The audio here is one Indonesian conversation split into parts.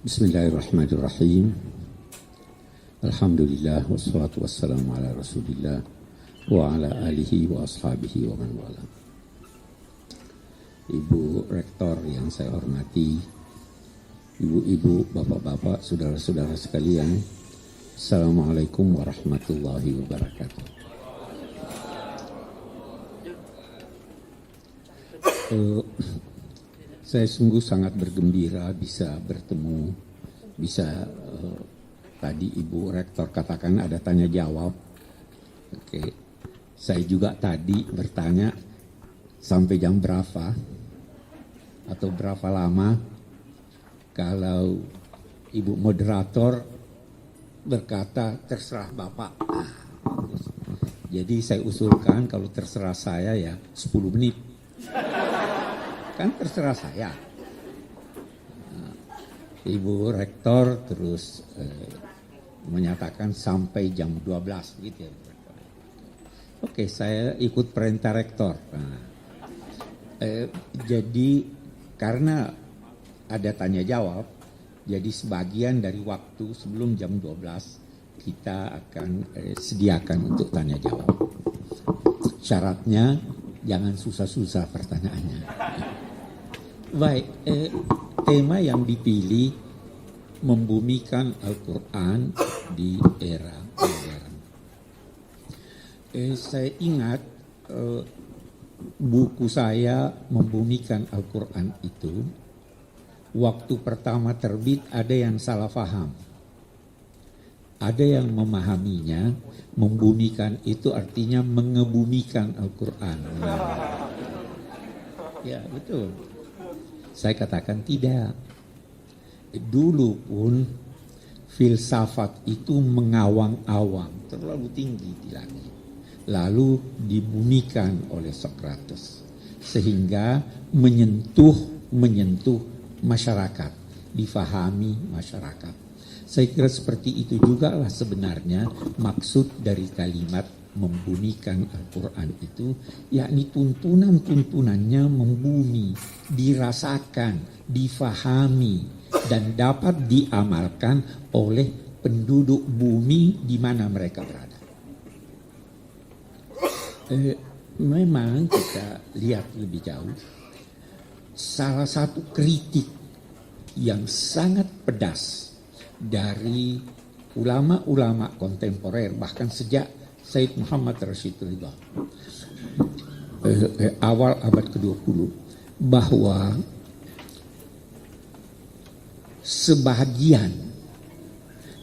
Bismillahirrahmanirrahim. Alhamdulillah wassalatu wassalamu ala Rasulillah wa ala alihi wa ashabihi wa man wala. Ibu Rektor yang saya hormati, ibu-ibu, bapak-bapak, saudara-saudara sekalian, Assalamualaikum warahmatullahi wabarakatuh. Saya sungguh sangat bergembira bisa bertemu, tadi Ibu Rektor katakan ada tanya jawab. Oke, saya juga tadi bertanya sampai jam berapa atau berapa lama. Kalau Ibu Moderator berkata terserah Bapak. Jadi saya usulkan kalau terserah saya ya 10 menit. Kan terserah saya. Ibu Rektor terus menyatakan sampai jam 12 gitu ya. Oke, saya ikut perintah Rektor. Jadi karena ada tanya jawab, jadi sebagian dari waktu sebelum jam 12 kita akan sediakan untuk tanya jawab. Syaratnya jangan susah-susah pertanyaannya. Baik, tema yang dipilih membumikan Al-Quran di era modern. Saya ingat buku saya membumikan Al-Quran itu, waktu pertama terbit ada yang salah paham. Ada yang memahaminya, membumikan itu artinya mengebumikan Al-Quran. Ya, betul. Saya katakan tidak. Dulu pun filsafat itu mengawang-awang, terlalu tinggi di langit. Lalu dibumikan oleh Socrates. Sehingga menyentuh masyarakat, difahami masyarakat. Saya kira seperti itu juga lah sebenarnya maksud dari kalimat membumikan Al-Quran itu, yakni tuntunan-tuntunannya membumi, dirasakan, difahami, dan dapat diamalkan oleh penduduk bumi di mana mereka berada. Memang kita lihat lebih jauh, salah satu kritik yang sangat pedas dari ulama-ulama kontemporer, bahkan sejak Said Muhammad Rashid Ridha awal abad ke-20, bahwa sebagian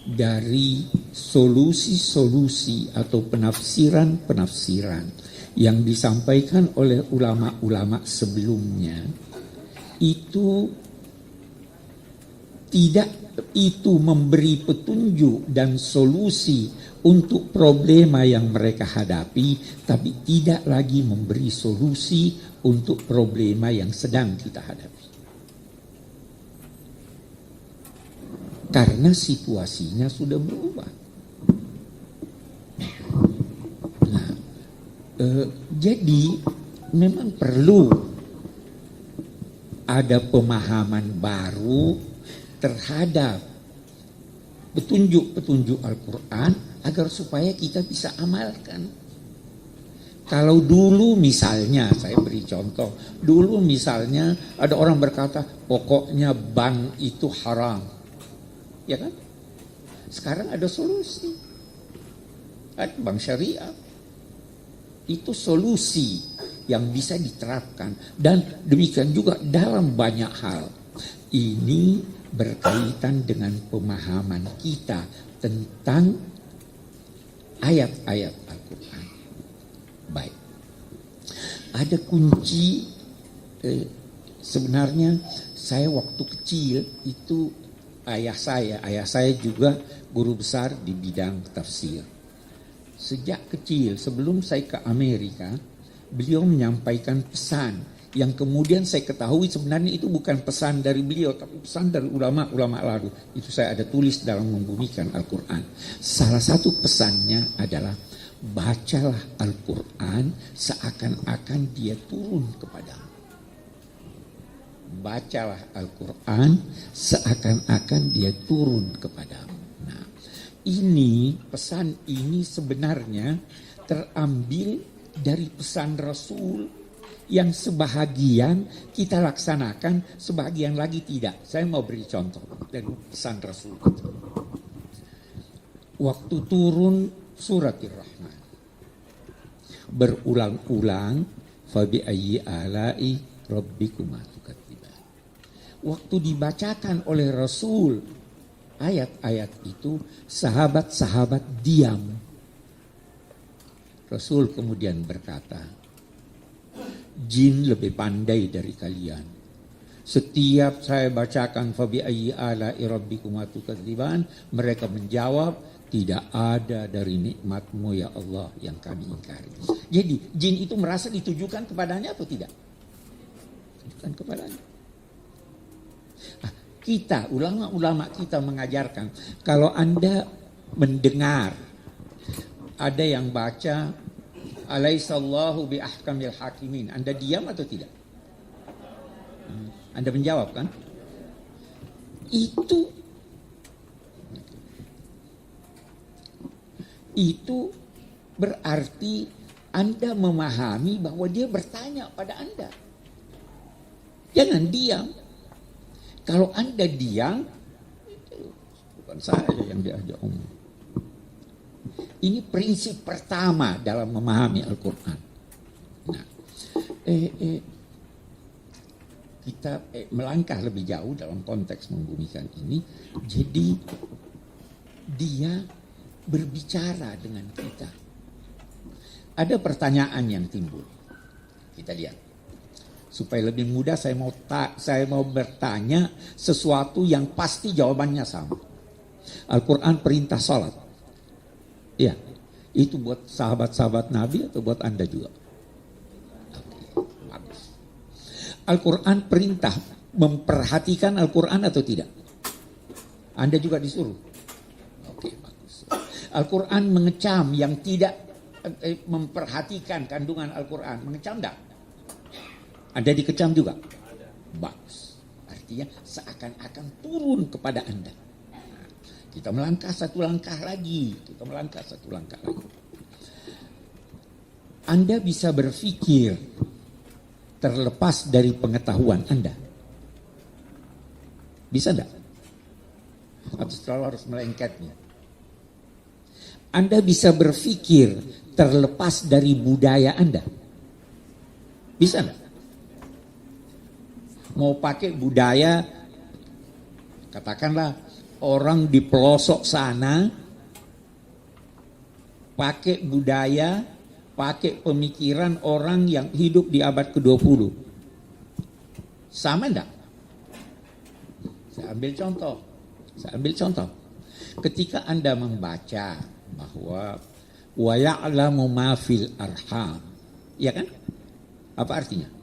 dari solusi-solusi atau penafsiran-penafsiran yang disampaikan oleh ulama-ulama sebelumnya itu tidak memberi petunjuk dan solusi untuk problema yang mereka hadapi, tapi tidak lagi memberi solusi untuk problema yang sedang kita hadapi. Karena situasinya sudah berubah. Nah, jadi memang perlu ada pemahaman baru terhadap petunjuk-petunjuk Al-Quran agar supaya kita bisa amalkan. Kalau dulu misalnya, saya beri contoh, dulu misalnya ada orang berkata pokoknya bank itu haram, ya kan? Sekarang ada solusi, ada bank syariah, itu solusi yang bisa diterapkan, dan demikian juga dalam banyak hal. Ini berkaitan dengan pemahaman kita tentang ayat-ayat Al-Quran. Baik, ada kunci. Sebenarnya saya waktu kecil itu ayah saya juga guru besar di bidang tafsir. Sejak kecil sebelum saya ke Amerika, beliau menyampaikan pesan yang kemudian saya ketahui sebenarnya itu bukan pesan dari beliau, tapi pesan dari ulama-ulama lalu. Itu saya ada tulis dalam membumikan Al-Quran. Salah satu pesannya adalah bacalah Al-Quran seakan-akan dia turun kepadamu. bacalah Al-Quran seakan-akan dia turun kepadamu. Nah, ini pesan ini sebenarnya terambil dari pesan Rasul yang sebahagian kita laksanakan, sebahagian lagi tidak. Saya mau beri contoh dari pesan Rasul itu. Waktu turun suratir Rahman, berulang-ulang, fabi ayyi alai rabbikuma tukadziban. Waktu dibacakan oleh Rasul ayat-ayat itu, sahabat-sahabat diam. Rasul kemudian berkata, jin lebih pandai dari kalian. Setiap saya bacakan fabi ayyi alai rabbikuma tukadziban, mereka menjawab, tidak ada dari nikmatmu ya Allah yang kami ingkari. Jadi jin itu merasa ditujukan kepadanya atau tidak? Ditujukan kepadanya. Kita, ulama-ulama kita mengajarkan, kalau Anda mendengar ada yang baca alaihissallahu bi ahkamil hakimin, Anda diam atau tidak? Anda menjawab kan? Itu berarti Anda memahami bahwa dia bertanya pada Anda. Jangan diam. Kalau Anda diam, bukan saya yang diajak omong. Ini prinsip pertama dalam memahami Al-Quran. Nah, kita melangkah lebih jauh dalam konteks membumikan ini. Jadi dia berbicara dengan kita. Ada pertanyaan yang timbul. Kita lihat. Supaya lebih mudah saya mau bertanya sesuatu yang pasti jawabannya sama. Al-Quran perintah salat. Ya, itu buat sahabat-sahabat Nabi atau buat Anda juga? Bagus. Al-Quran perintah memperhatikan Al-Quran atau tidak? Anda juga disuruh. Al-Quran mengecam yang tidak memperhatikan kandungan Al-Quran. Mengecam enggak? Anda dikecam juga? Bagus. Artinya seakan-akan turun kepada Anda. Nah, kita melangkah satu langkah lagi. Anda bisa berpikir terlepas dari pengetahuan Anda. Bisa enggak? Atau selalu harus melengketnya? Anda bisa berpikir terlepas dari budaya Anda. Bisa enggak? Mau pakai budaya, katakanlah orang di pelosok sana, pakai budaya, pakai pemikiran orang yang hidup di abad ke-20. Sama enggak? Saya ambil contoh. Ketika Anda membaca bahwa wa ya'lamu ma fil arham, ya kan? Apa artinya?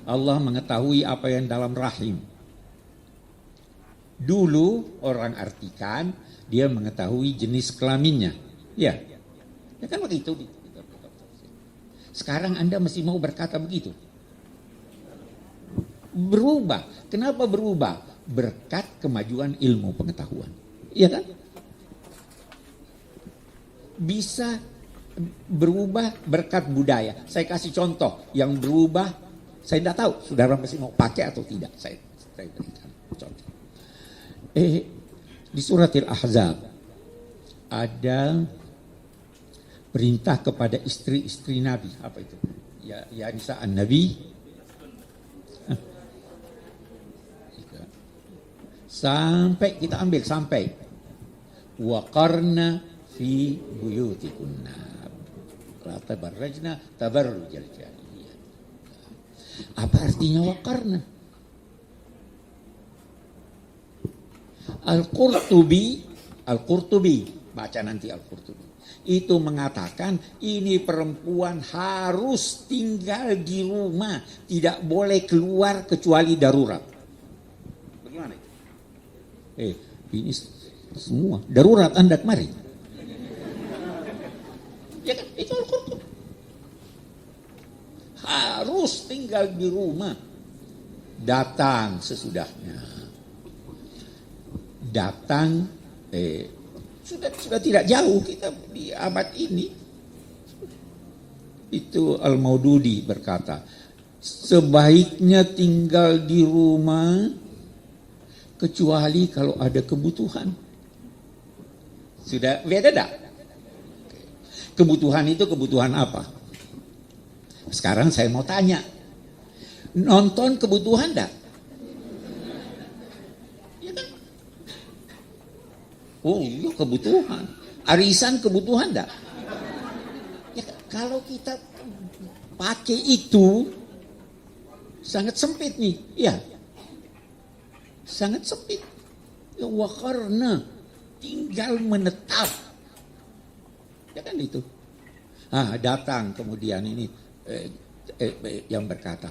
Allah mengetahui apa yang dalam rahim. Dulu orang artikan dia mengetahui jenis kelaminnya. Ya. Ya kan begitu. Sekarang Anda masih mau berkata begitu. Berubah. Kenapa berubah? Berkat kemajuan ilmu pengetahuan. Iya kan? Bisa berubah berkat budaya. Saya kasih contoh yang berubah. Saya tidak tahu saudara masih mau pakai atau tidak. Saya berikan contoh. Di surat Al-Ahzab ada perintah kepada istri-istri Nabi. Apa itu? Ya nisa an-Nabi. Sampai kita ambil sampai waqarna fi buyutikunna la tabarrajna tabarrujal jahiliyah. Apa artinya waqarna? Al-Qurtubi, baca nanti Al-Qurtubi. Itu mengatakan ini perempuan harus tinggal di rumah, tidak boleh keluar kecuali darurat. Bagaimana itu? Ini semua darurat Anda kemari. Ya kan? Itu Al-Qurtubi. harus tinggal di rumah. Datang sesudahnya. Datang, sudah tidak jauh kita di abad ini. Itu Al-Maududi berkata, sebaiknya tinggal di rumah kecuali kalau ada kebutuhan. Sudah beda tak? Kebutuhan itu kebutuhan apa? Sekarang saya mau tanya, nonton kebutuhan tak? Ya kan? Oh iya kebutuhan. Arisan kebutuhan tak? Ya, kalau kita pakai itu sangat sempit nih, ya, sangat sempit. Ya, karena tinggal menetap, ya kan itu. Datang kemudian ini yang berkata,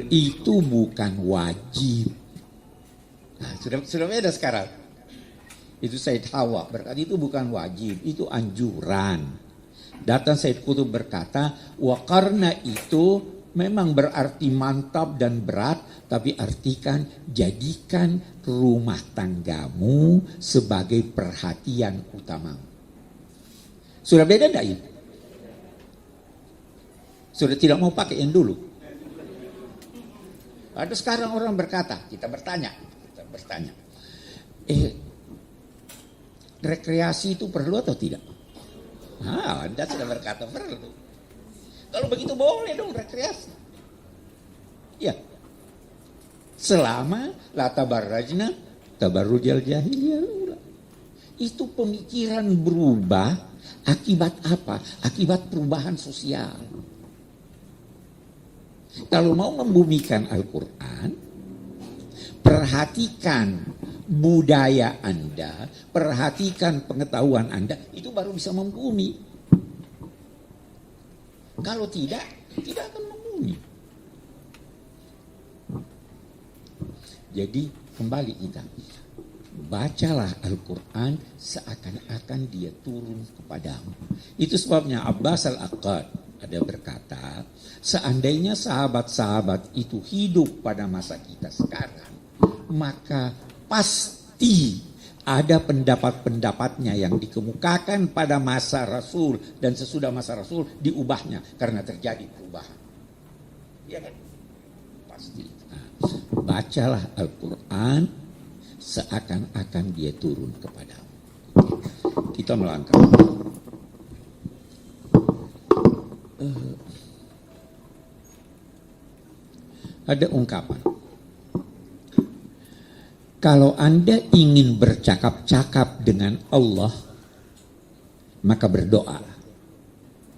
itu bukan wajib. Sudah beda sekarang. Itu Said Hawa berkata itu bukan wajib, itu anjuran. Datang Said Qutb berkata, karena itu memang berarti mantap dan berat, tapi artikan jadikan rumah tanggamu sebagai perhatian utamamu. Sudah beda enggak ini? Sudah tidak mau pakai yang dulu. Ada sekarang orang berkata, kita bertanya. Rekreasi itu perlu atau tidak? Anda sudah berkata perlu. Kalau begitu boleh dong rekreasi. Ya. Selama la tabarrajna tabarrujal jahiliyah. Itu pemikiran berubah akibat apa? Akibat perubahan sosial. Kalau mau membumikan Al-Quran, perhatikan budaya Anda, perhatikan pengetahuan Anda, itu baru bisa membumi. Kalau tidak akan membumi. Jadi kembali kita, bacalah Al-Quran seakan-akan dia turun kepadamu. Itu sebabnya Abbas Al-Aqad ada berkata, seandainya sahabat-sahabat itu hidup pada masa kita sekarang, maka pasti ada pendapat-pendapatnya yang dikemukakan pada masa Rasul dan sesudah masa Rasul diubahnya karena terjadi perubahan. Ya kan? Pasti. Bacalah Al-Quran seakan-akan dia turun kepadamu. Kita melangkah. Ada ungkapan. Kalau Anda ingin bercakap-cakap dengan Allah, maka berdoa.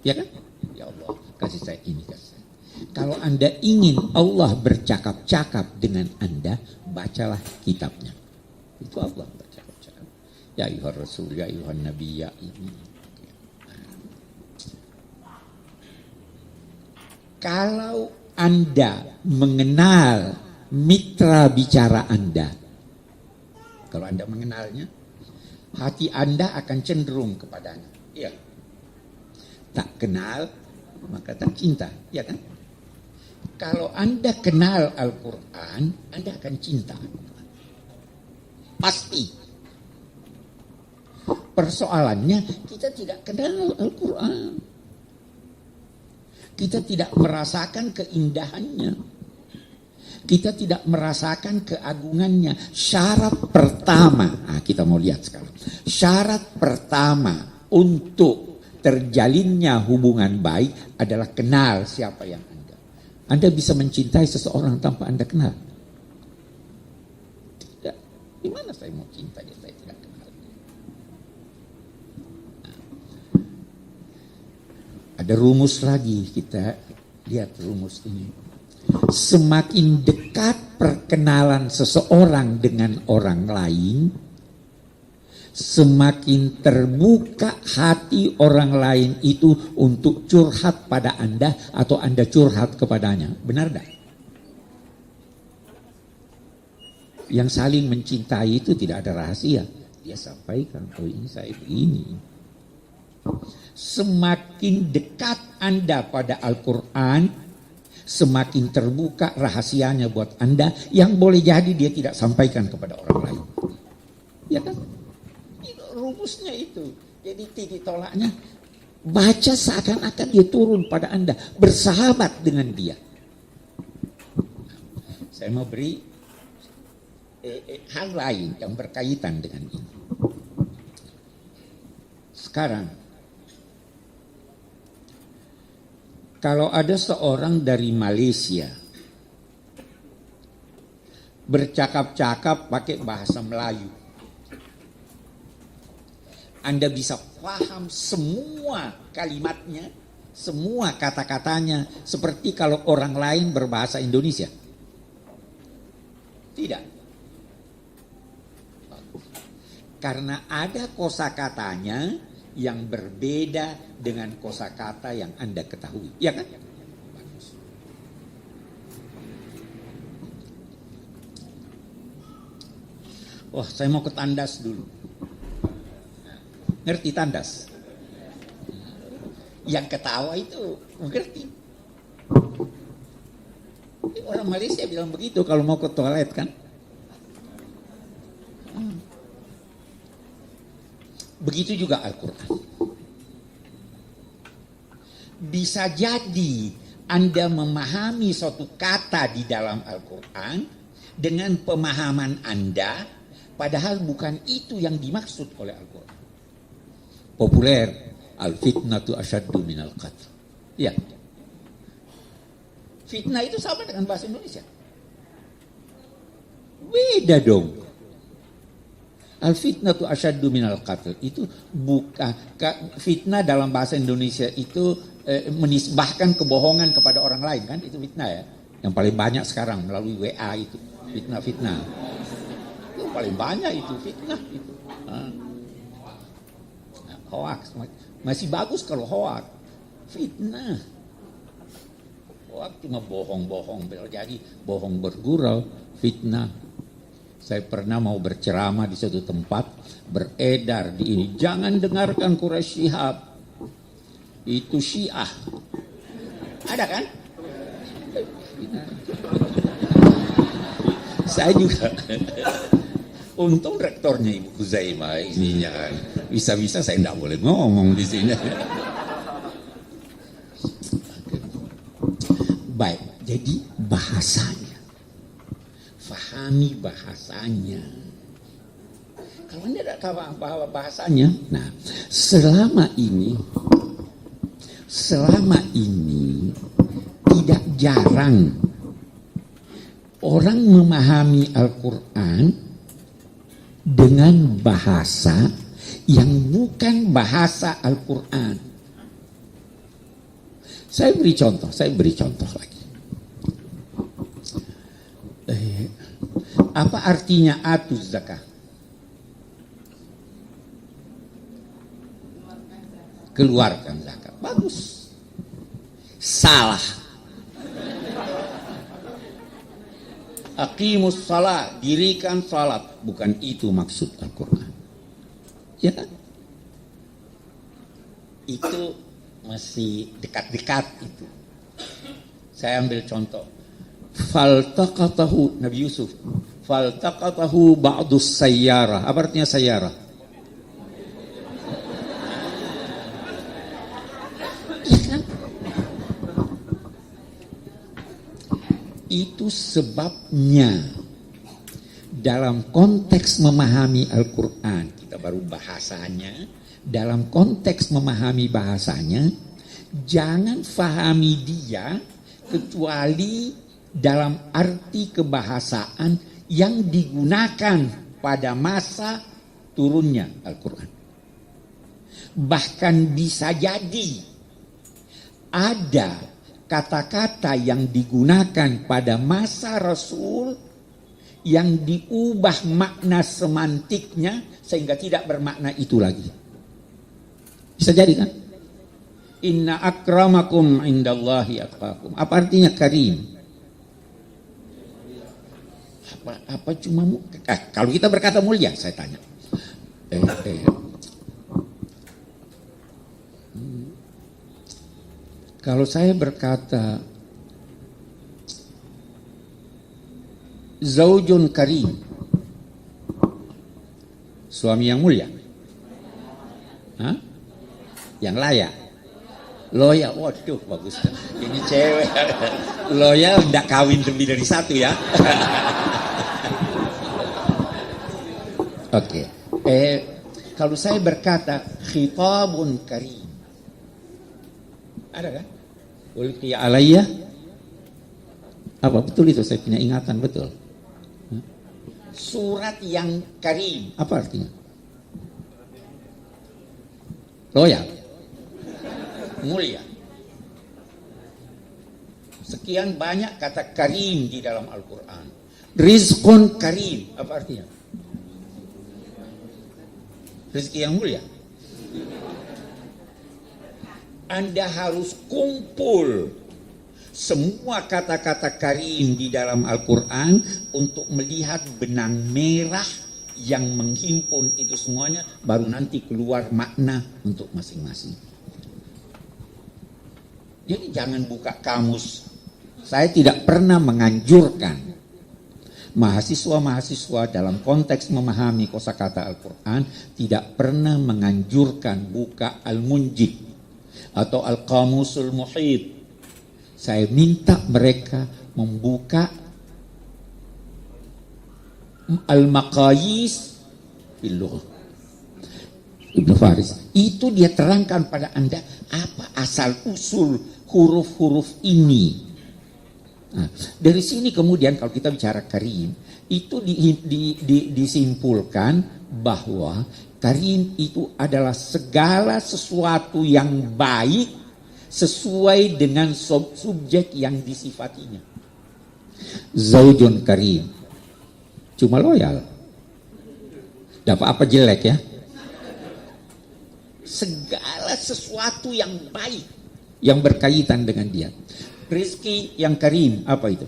Ya kan? Ya Allah, kasih saya ini, kasih saya. Kalau Anda ingin Allah bercakap-cakap dengan Anda, bacalah kitabnya. Itu Allah bercakap-cakap. Ya ayuhar Rasul, ya ayuhan Nabi, ya ini. Kalau Anda mengenal mitra bicara Anda, kalau Anda mengenalnya, hati Anda akan cenderung kepadanya. Iya. Tak kenal, maka tak cinta. Iya kan? Kalau Anda kenal Al-Quran, Anda akan cinta. Pasti. Persoalannya, kita tidak kenal Al-Quran. Kita tidak merasakan keindahannya. Kita tidak merasakan keagungannya. Syarat pertama, kita mau lihat sekarang. Syarat pertama untuk terjalinnya hubungan baik adalah kenal siapa yang Anda. Anda bisa mencintai seseorang tanpa Anda kenal? Tidak. Gimana saya mau cinta dia saya tidak kenal? Ada rumus lagi, kita lihat rumus ini. Semakin dekat perkenalan seseorang dengan orang lain, semakin terbuka hati orang lain itu untuk curhat pada Anda atau Anda curhat kepadanya. Benar tak? Yang saling mencintai itu tidak ada rahasia. Dia sampaikan, oh ini saya begini. Semakin dekat Anda pada Al-Quran, semakin terbuka rahasianya buat Anda yang boleh jadi dia tidak sampaikan kepada orang lain. Ya kan? Itu rumusnya itu. Jadi titik tolaknya baca seakan-akan dia turun pada Anda, bersahabat dengan dia. Saya mau beri hal lain yang berkaitan dengan ini. Sekarang, kalau ada seorang dari Malaysia bercakap-cakap pakai bahasa Melayu, Anda bisa paham semua kalimatnya, semua kata-katanya, seperti kalau orang lain berbahasa Indonesia. Tidak. Karena ada kosakatanya yang berbeda dengan kosakata yang Anda ketahui. Ya kan? Bagus. Wah, saya mau ke tandas dulu. Ngerti tandas? Yang ketawa itu mengerti. Orang Malaysia bilang begitu kalau mau ke toilet kan. Begitu juga Al-Quran. Bisa jadi Anda memahami suatu kata di dalam Al-Quran dengan pemahaman Anda, padahal bukan itu yang dimaksud oleh Al-Quran. Populer, al-fitnatu asyaddu minal qatl. Ya. Fitnah itu sama dengan bahasa Indonesia. Beda dong. Al-fitnatu asyaddu minal qatl. Itu bukan fitnah dalam bahasa Indonesia itu menisbahkan kebohongan kepada orang lain kan, itu fitnah ya. Yang paling banyak sekarang melalui WA itu fitnah. Itu paling banyak itu fitnah itu. Hoax masih bagus kalau hoax. Fitnah. Hoax cuma bohong-bohong, jadi bohong bergurau, fitnah. Saya pernah mau berceramah di suatu tempat, beredar di ini, jangan dengarkan Quraisy Shihab, itu Syiah. Ada kan? Saya juga. Untung rektornya Ibu Kuzaimah ininya kan. Bisa-bisa saya tidak boleh ngomong di sini. Baik, jadi bahasanya. Fahami bahasanya. Kalau Anda tidak tahu bahasanya, nah selama ini tidak jarang orang memahami Al-Quran dengan bahasa yang bukan bahasa Al-Quran. Saya beri contoh lagi. Apa artinya atuz zakah? Keluarkan zakat. Bagus. Salah. Aqimus salat, dirikan salat. Bukan itu maksud Al-Quran. Ya kan? Itu masih dekat-dekat itu. Saya ambil contoh. Faltaqatahu Nabi Yusuf. Faltaqatahu ba'dus sayyarah. Apa artinya sayyarah? Ya kan? Itu sebabnya dalam konteks memahami Al-Quran, kita baru bahasanya, dalam konteks memahami bahasanya, jangan fahami dia kecuali dalam arti kebahasaan yang digunakan pada masa turunnya Al-Quran. Bahkan bisa jadi ada kata-kata yang digunakan pada masa Rasul yang diubah makna semantiknya sehingga tidak bermakna itu lagi. Bisa jadi kan? Inna akramakum indallahi atqakum. Apa artinya karim? Apa cuma kalau kita berkata mulia, saya tanya. Kalau saya berkata Zaujun karim. Suami yang mulia. Hah? Yang layak. Loyal, waduh bagus. Ini cewek. Loyal tidak kawin lebih dari satu ya. Oke. Kalau saya berkata khitabun karim. Ada kan? Ulqiya alayya. Apa betul itu? Saya punya ingatan betul. Surat yang karim. Apa artinya? Loyal. Mulia. Sekian banyak kata karim di dalam Al-Quran. Rizqun karim. Apa artinya? Rezeki yang mulia. Anda harus kumpul semua kata-kata karim di dalam Al-Quran untuk melihat benang merah yang menghimpun itu semuanya, baru nanti keluar makna untuk masing-masing. Jadi jangan buka kamus. Saya tidak pernah menganjurkan mahasiswa-mahasiswa dalam konteks memahami kosakata Al-Quran, tidak pernah menganjurkan buka Al-Munjid atau Al-Qamusul Muhit. Saya minta mereka membuka Al-Maqayis fil Lughah. Ibnu Faris. Itu dia terangkan pada Anda apa asal usul huruf-huruf ini. Nah, dari sini kemudian kalau kita bicara karim, itu disimpulkan bahwa karim itu adalah segala sesuatu yang baik sesuai dengan subjek yang disifatinya. Zaujun karim. Cuma loyal. Dapat apa jelek ya? Segala sesuatu yang baik yang berkaitan dengan dia. Rizki yang karim, apa itu?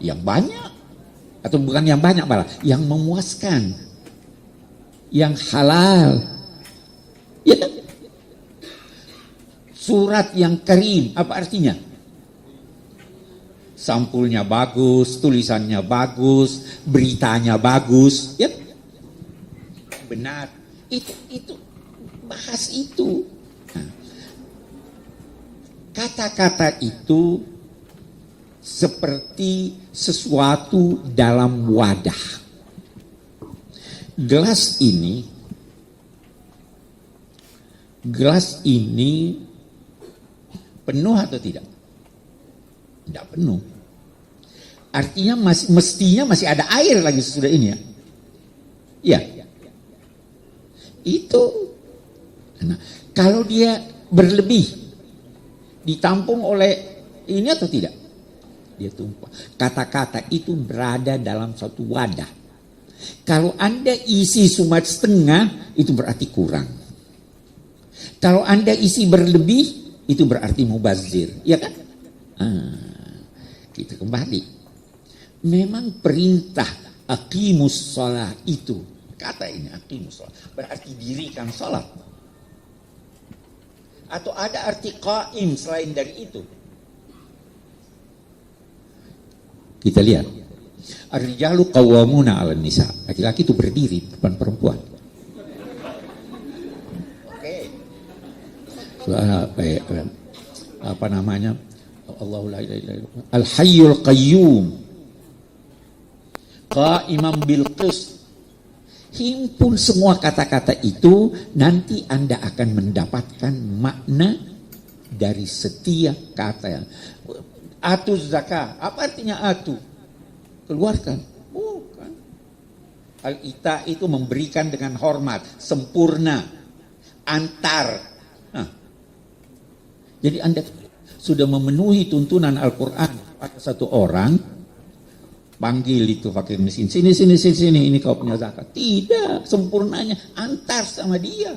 Yang banyak. Atau bukan yang banyak malah, yang memuaskan. Yang halal. Ya kan? Surat yang karim, apa artinya? Sampulnya bagus, tulisannya bagus, beritanya bagus. Ya? Benar. Itu bahas itu. Kata-kata itu seperti sesuatu dalam wadah. Gelas ini penuh atau tidak? Tidak penuh. Artinya mestinya masih ada air lagi sesudah ini ya. Iya. Itu. Nah, kalau dia berlebih, ditampung oleh ini atau tidak? Dia tumpah. Kata-kata itu berada dalam suatu wadah. Kalau Anda isi cuma setengah, itu berarti kurang. Kalau Anda isi berlebih, itu berarti mubazir. Ya kan? Kita kembali. Memang perintah aqimus shalah itu, kata ini aqimus shalah, berarti dirikan salat. Atau ada arti qaim selain dari itu? Kita lihat. Ar-rijalu qawwamuna 'alan nisa. Laki-laki itu berdiri di depan perempuan. Oke. Apa namanya? Allahu la ilaha illallah. Al-hayyul qayyum. Qa'iman bil qist. Himpun semua kata-kata itu, nanti Anda akan mendapatkan makna dari setiap kata. Atu zakah, apa artinya atu? Keluarkan. Bukan. Al-ita itu memberikan dengan hormat, sempurna, antar. Nah, jadi Anda sudah memenuhi tuntunan Al-Quran pada satu orang. Panggil itu fakir miskin, sini, ini kau punya zakat. Tidak, sempurnanya antar sama dia.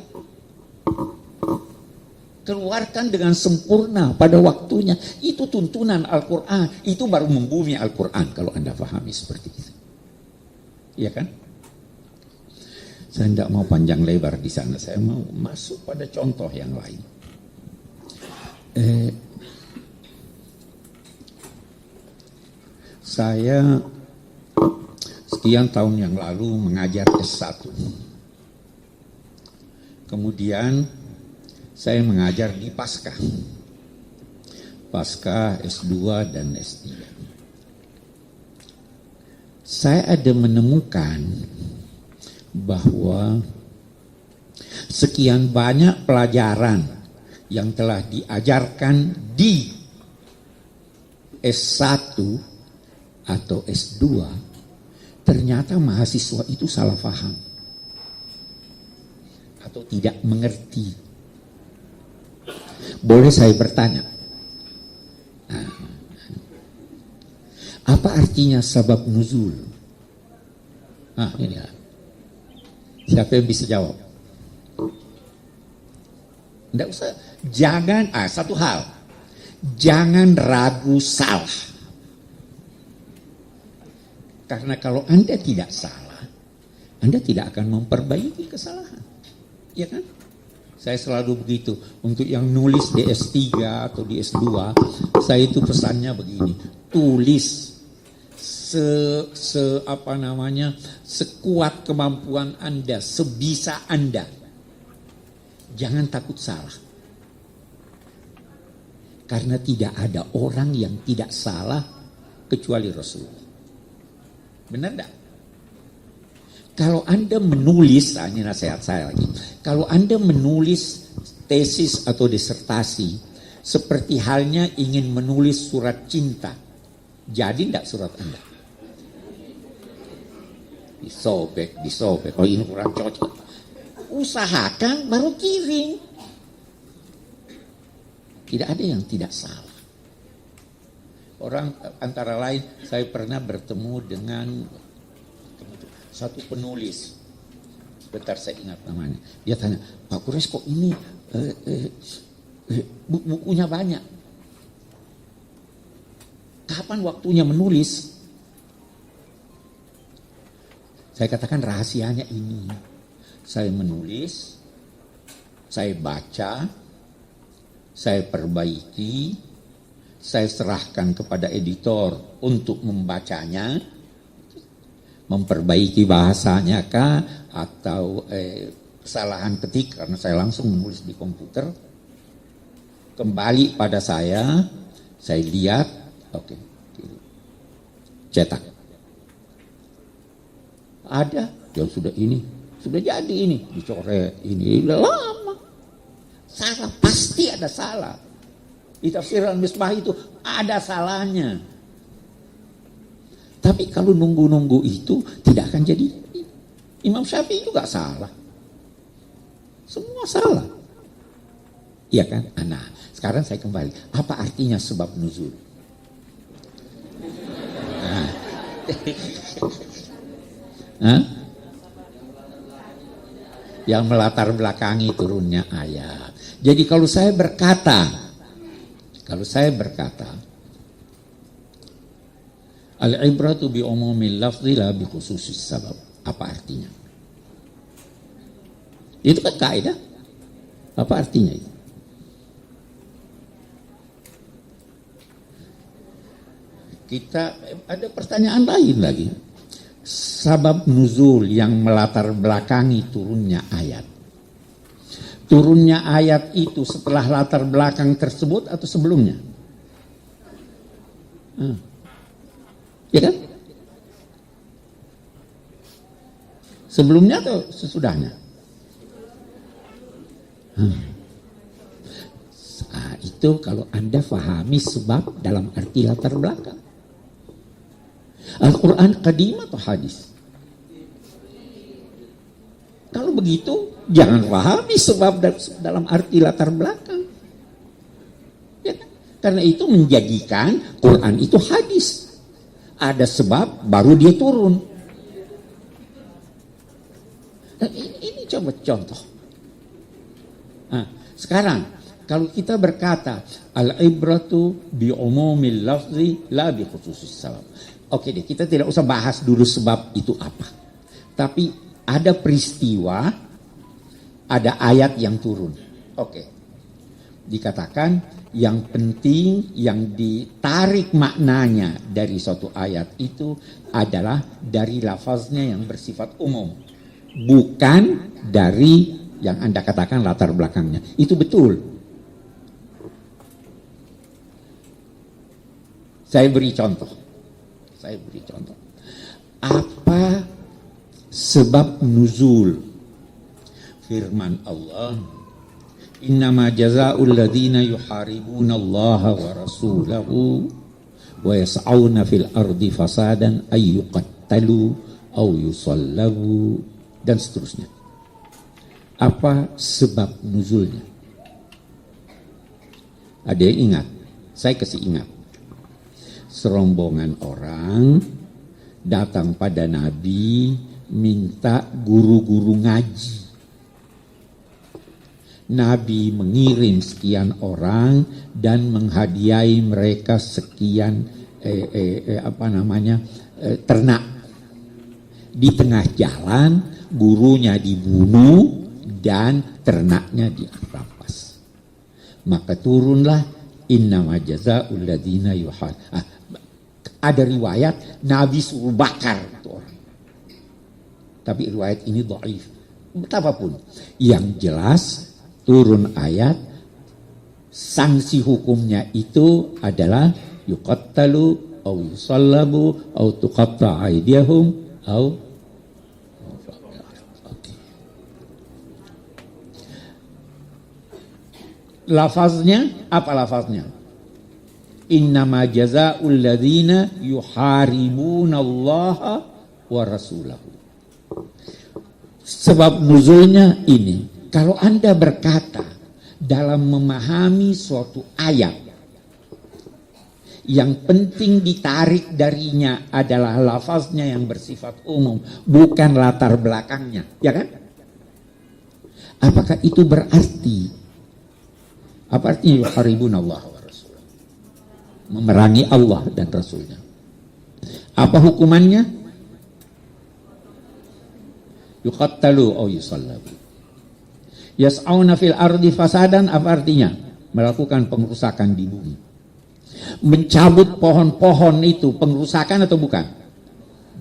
Keluarkan dengan sempurna pada waktunya. Itu tuntunan Al-Quran. Itu baru membumi Al-Quran kalau Anda pahami seperti itu. Iya kan? Saya tidak mau panjang lebar di sana. Saya mau masuk pada contoh yang lain. Saya sekian tahun yang lalu mengajar S1. Kemudian saya mengajar di Paskah S2 dan S3. Saya ada menemukan bahwa sekian banyak pelajaran yang telah diajarkan di S1 atau S2, ternyata mahasiswa itu salah paham atau tidak mengerti. Boleh saya bertanya, apa artinya sabab nuzul? Ini lah. Siapa yang bisa jawab? Tidak usah. Jangan, satu hal, jangan ragu salah. Karena kalau Anda tidak salah, Anda tidak akan memperbaiki kesalahan. Ya kan? Saya selalu begitu. Untuk yang nulis di S3 atau di S2, saya itu pesannya begini. Tulis sekuat kemampuan Anda, sebisa Anda. Jangan takut salah. Karena tidak ada orang yang tidak salah kecuali Rasulullah. Benar enggak? Kalau Anda menulis, ini nasihat saya lagi. Kalau Anda menulis tesis atau disertasi, seperti halnya ingin menulis surat cinta, jadi enggak surat Anda? Disobek. Kalau ini kurang cocok, usahakan baru kirim. Tidak ada yang tidak salah. Orang antara lain, saya pernah bertemu dengan satu penulis. Sebentar saya ingat namanya. Dia tanya, Pak Kures kok ini bukunya banyak? Kapan waktunya menulis? Saya katakan rahasianya ini. Saya menulis, saya baca, saya perbaiki, saya serahkan kepada editor untuk membacanya, memperbaiki bahasanya kah, atau kesalahan ketik karena saya langsung menulis di komputer. Kembali pada saya lihat, oke, cetak. Ada yang sudah jadi ini, dicoret, ini udah lama. Salah, pasti ada salah. Di tafsir Al-Misbah itu ada salahnya. Tapi kalau nunggu-nunggu itu tidak akan jadi. Imam Syafi'i juga salah. Semua salah. Iya kan? Nah, sekarang saya kembali. Apa artinya sebab nuzul? Yang melatar belakangi turunnya ayat. Jadi kalau saya berkata al-ibratu bi umumil lafzi la bi khususis sabab. Apa artinya? Itu kan kaidah. Apa artinya itu? Kita ada pertanyaan lain lagi. Sabab nuzul yang melatar belakangi turunnya ayat. Turunnya ayat itu setelah latar belakang tersebut atau sebelumnya? Ya kan? Sebelumnya atau sesudahnya? Itu kalau Anda fahami sebab dalam arti latar belakang. Al-Quran qadim atau hadis? Kalau begitu, jangan pahami sebab dalam arti latar belakang. Ya kan? Karena itu menjadikan Quran itu hadis. Ada sebab, baru dia turun. Dan ini coba contoh. Sekarang, kalau kita berkata, al-ibratu bi umumil lafzi la bi khususis sabab. Oke deh, kita tidak usah bahas dulu sebab itu apa. Tapi ada peristiwa, ada ayat yang turun. Oke. dikatakan yang penting yang ditarik maknanya dari suatu ayat itu adalah dari lafaznya yang bersifat umum, bukan dari yang Anda katakan latar belakangnya. Itu betul. Saya beri contoh. Apa sebab nuzul firman Allah, innama jazaa'ul ladzina yuharibuna Allah wa rasulahu wa yas'auna fil ardi fasadan ay yuqattalu aw yusallabu, dan seterusnya. Apa sebab nuzulnya? Ada yang ingat? Saya kasih ingat. Serombongan orang datang pada Nabi minta guru-guru ngaji. Nabi mengirim sekian orang dan menghadiahi mereka sekian ternak. Di tengah jalan gurunya dibunuh dan ternaknya dirampas. Maka turunlah innama jazaa'ul ladzina ada riwayat Nabi suruh bakar itu orang. Tapi riwayat ini dhaif. Betapapun, yang jelas turun ayat, sanksi hukumnya itu adalah yuqattalu aw yusallabu aw tuqatta aydiyahum aw. Lafaznya apa lafaznya? Innama jazaa'ul ladzina yuharibuna Allah wa rasulahu. Sebab nuzulnya ini. Kalau Anda berkata dalam memahami suatu ayat yang penting ditarik darinya adalah lafaznya yang bersifat umum, bukan latar belakangnya, ya kan? Apakah itu berarti apa artinya yuharibuna Allah wa rasulahu? Memerangi Allah dan Rasulnya. Apa hukumannya? Yuqattalu aw yusallabu. Yas'auna fil ardi fasadan, apa artinya? Melakukan pengrusakan di bumi. Mencabut pohon-pohon itu pengrusakan atau bukan?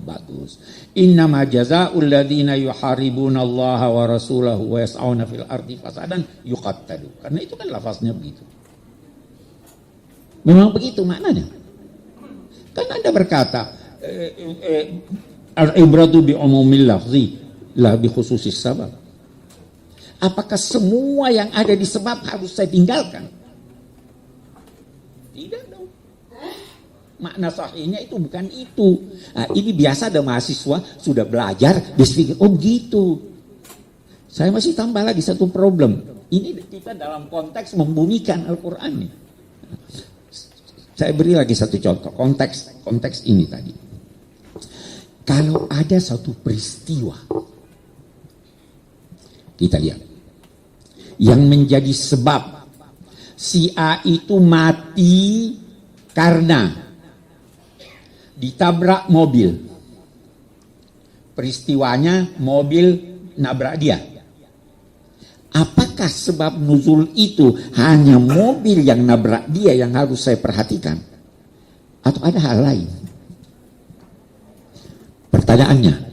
Bagus. Innama jazaa'ul ladzina yuharibuna Allah wa rasulahu wa yas'auna fil ardi fasadan yuqattalu. Karena itu kan lafaznya begitu. Memang begitu maknanya. Kan Anda berkata al-ibratu bi umumil lafzi la bi khususis sabab. Apakah semua yang ada di sebab harus saya tinggalkan? Tidak dong. Makna sahihnya itu bukan itu. Nah, ini biasa ada mahasiswa sudah belajar, dia pikir, oh gitu. Saya masih tambah lagi satu problem. Ini kita dalam konteks membumikan Al-Quran nih. Saya beri lagi satu contoh, konteks ini tadi. Kalau ada satu peristiwa, kita lihat, yang menjadi sebab si A itu mati karena ditabrak mobil. Peristiwanya mobil nabrak dia. Apakah sebab nuzul itu hanya mobil yang nabrak dia yang harus saya perhatikan? Atau ada hal lain? Pertanyaannya.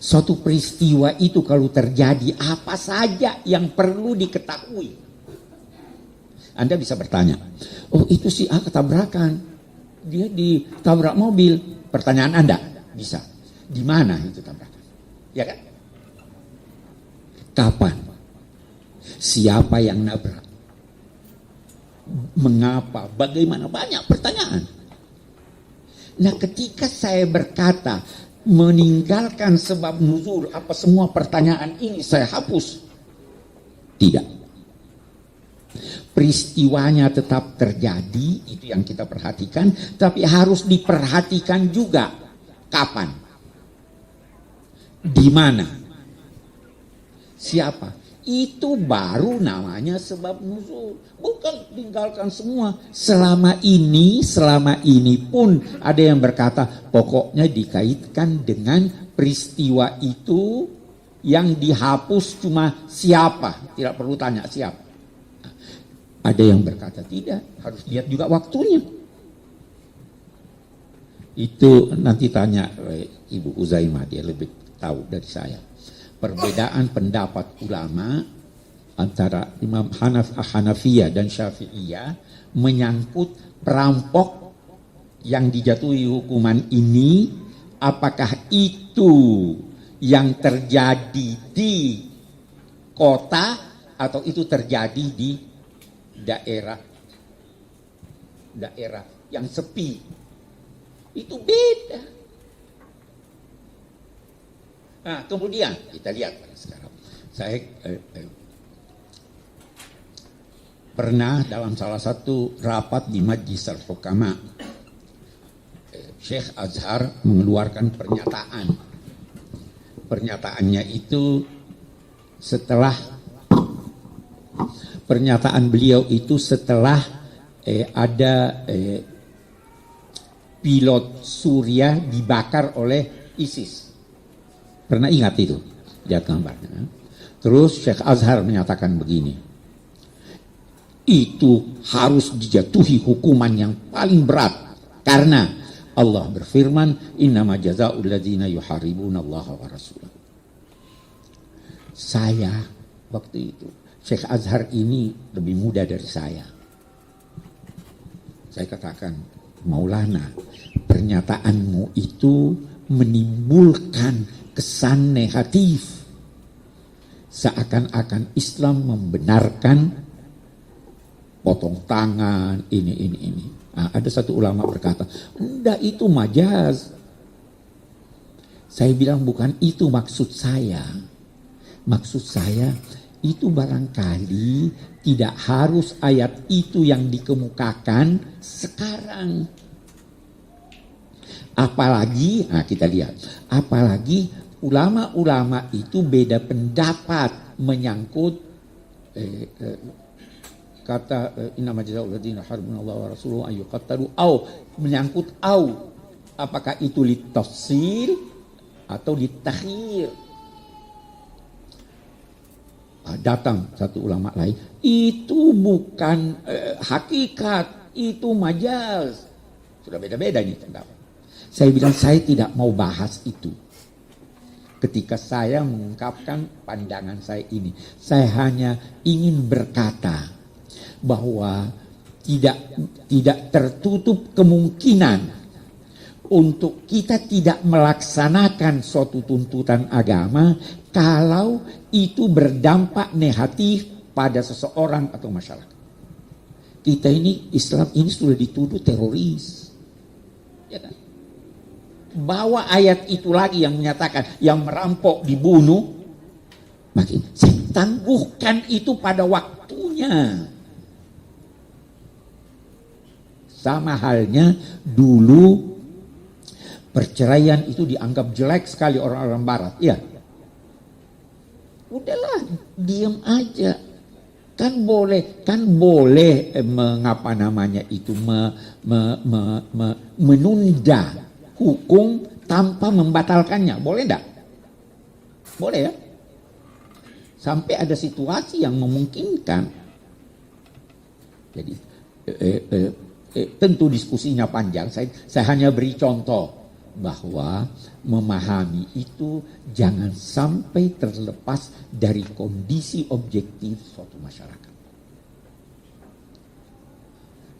Suatu peristiwa itu kalau terjadi, apa saja yang perlu diketahui? Anda bisa bertanya, oh itu si A ketabrakan, dia ditabrak mobil. Pertanyaan Anda bisa, di mana itu tabrakan? Ya kan? Kapan? Siapa yang nabrak? Mengapa? Bagaimana? Banyak pertanyaan. Nah, ketika saya berkata meninggalkan sebab nuzul, apa semua pertanyaan ini saya hapus? Tidak. Peristiwanya tetap terjadi, itu yang kita perhatikan, tapi harus diperhatikan juga kapan, di mana, siapa. Itu baru namanya sebab nuzul. Bukan tinggalkan semua. Selama ini pun ada yang berkata pokoknya dikaitkan dengan peristiwa itu, yang dihapus cuma siapa. Tidak perlu tanya siapa. Ada yang berkata tidak, harus lihat juga waktunya. Itu nanti tanya Ibu Uzaimah, dia lebih tahu dari saya. Perbedaan pendapat ulama antara Imam Hanafiyah dan Syafi'iyah menyangkut perampok yang dijatuhi hukuman ini, apakah itu yang terjadi di kota atau itu terjadi di daerah yang sepi. Itu beda. Nah, kemudian kita lihat sekarang. Saya pernah dalam salah satu rapat di Majlis Al-Hukama, Syekh Azhar mengeluarkan pernyataan. Pernyataannya itu setelah pernyataan beliau itu setelah ada pilot Suriah dibakar oleh ISIS. Pernah ingat itu? Lihat gambarnya. Terus Syekh Azhar menyatakan begini. Itu harus dijatuhi hukuman yang paling berat. Karena Allah berfirman, innama jazaa'ul ladzina yuharibuna Allah wa rasulahu. Saya waktu itu, Syekh Azhar ini lebih muda dari saya. Saya katakan, Maulana, pernyataanmu itu menimbulkan kesan negatif. Seakan-akan Islam membenarkan potong tangan, ini. Nah, ada satu ulama berkata, enggak, itu majaz. Saya bilang bukan itu maksud saya. Maksud saya itu barangkali tidak harus ayat itu yang dikemukakan sekarang. Apalagi, nah kita lihat, apalagi ulama-ulama itu beda pendapat menyangkut kata innama jazaa'ul ladzina haribuna Allah wa rasuluhu ay yuqattalu au menyangkut au, apakah itu litafsil atau litakhir. Datang satu ulama lain, itu bukan hakikat, itu majaz. Sudah beda-beda nih pendapat. Saya bilang saya tidak mau bahas itu. Ketika saya mengungkapkan pandangan saya ini, saya hanya ingin berkata bahwa tidak tertutup kemungkinan untuk kita tidak melaksanakan suatu tuntutan agama kalau itu berdampak negatif pada seseorang atau masyarakat. Kita ini, Islam ini sudah dituduh teroris. Ya kan? Bawa ayat itu lagi yang menyatakan yang merampok dibunuh, makin saya tangguhkan itu pada waktunya. Sama halnya dulu perceraian itu dianggap jelek sekali orang-orang barat. Ya. Udahlah, diam aja. Kan boleh mengapa namanya itu menunda hukum tanpa membatalkannya. Boleh enggak? Boleh ya? Sampai ada situasi yang memungkinkan. Jadi tentu diskusinya panjang. Saya hanya beri contoh bahwa memahami itu jangan sampai terlepas dari kondisi objektif suatu masyarakat.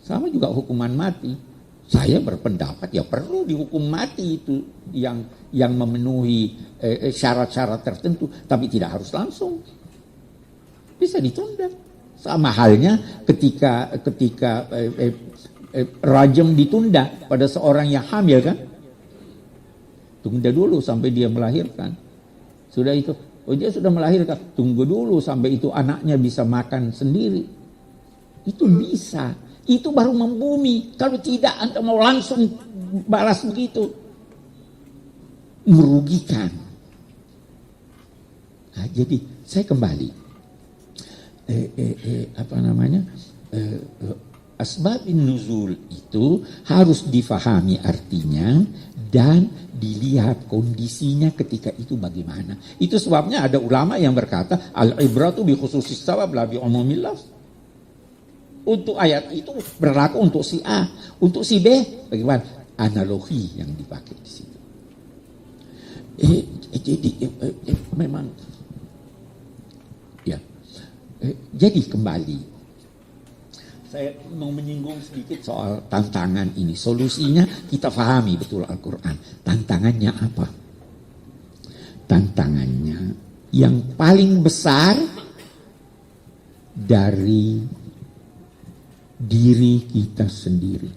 Sama juga hukuman mati. Saya berpendapat ya perlu dihukum mati itu yang memenuhi syarat-syarat tertentu, tapi tidak harus langsung. Bisa ditunda. Sama halnya ketika rajam ditunda pada seorang yang hamil kan? Tunda dulu sampai dia melahirkan. Sudah itu, dia sudah melahirkan, tunggu dulu sampai itu anaknya bisa makan sendiri. Itu bisa. Itu baru membumi. Kalau tidak, Anda mau langsung balas begitu. Merugikan. Nah, jadi saya kembali. Asbabun nuzul itu harus difahami artinya dan dilihat kondisinya ketika itu bagaimana. Itu sebabnya ada ulama yang berkata al-ibratu bi khususis sabab la bi umumil lafz. Untuk ayat itu berlaku untuk si A, untuk si B bagaimana? Analogi yang dipakai di situ. Jadi memang ya. Jadi kembali saya mau menyinggung sedikit soal tantangan ini. Solusinya kita pahami betul Al-Quran. Tantangannya apa? Tantangannya yang paling besar dari diri kita sendiri,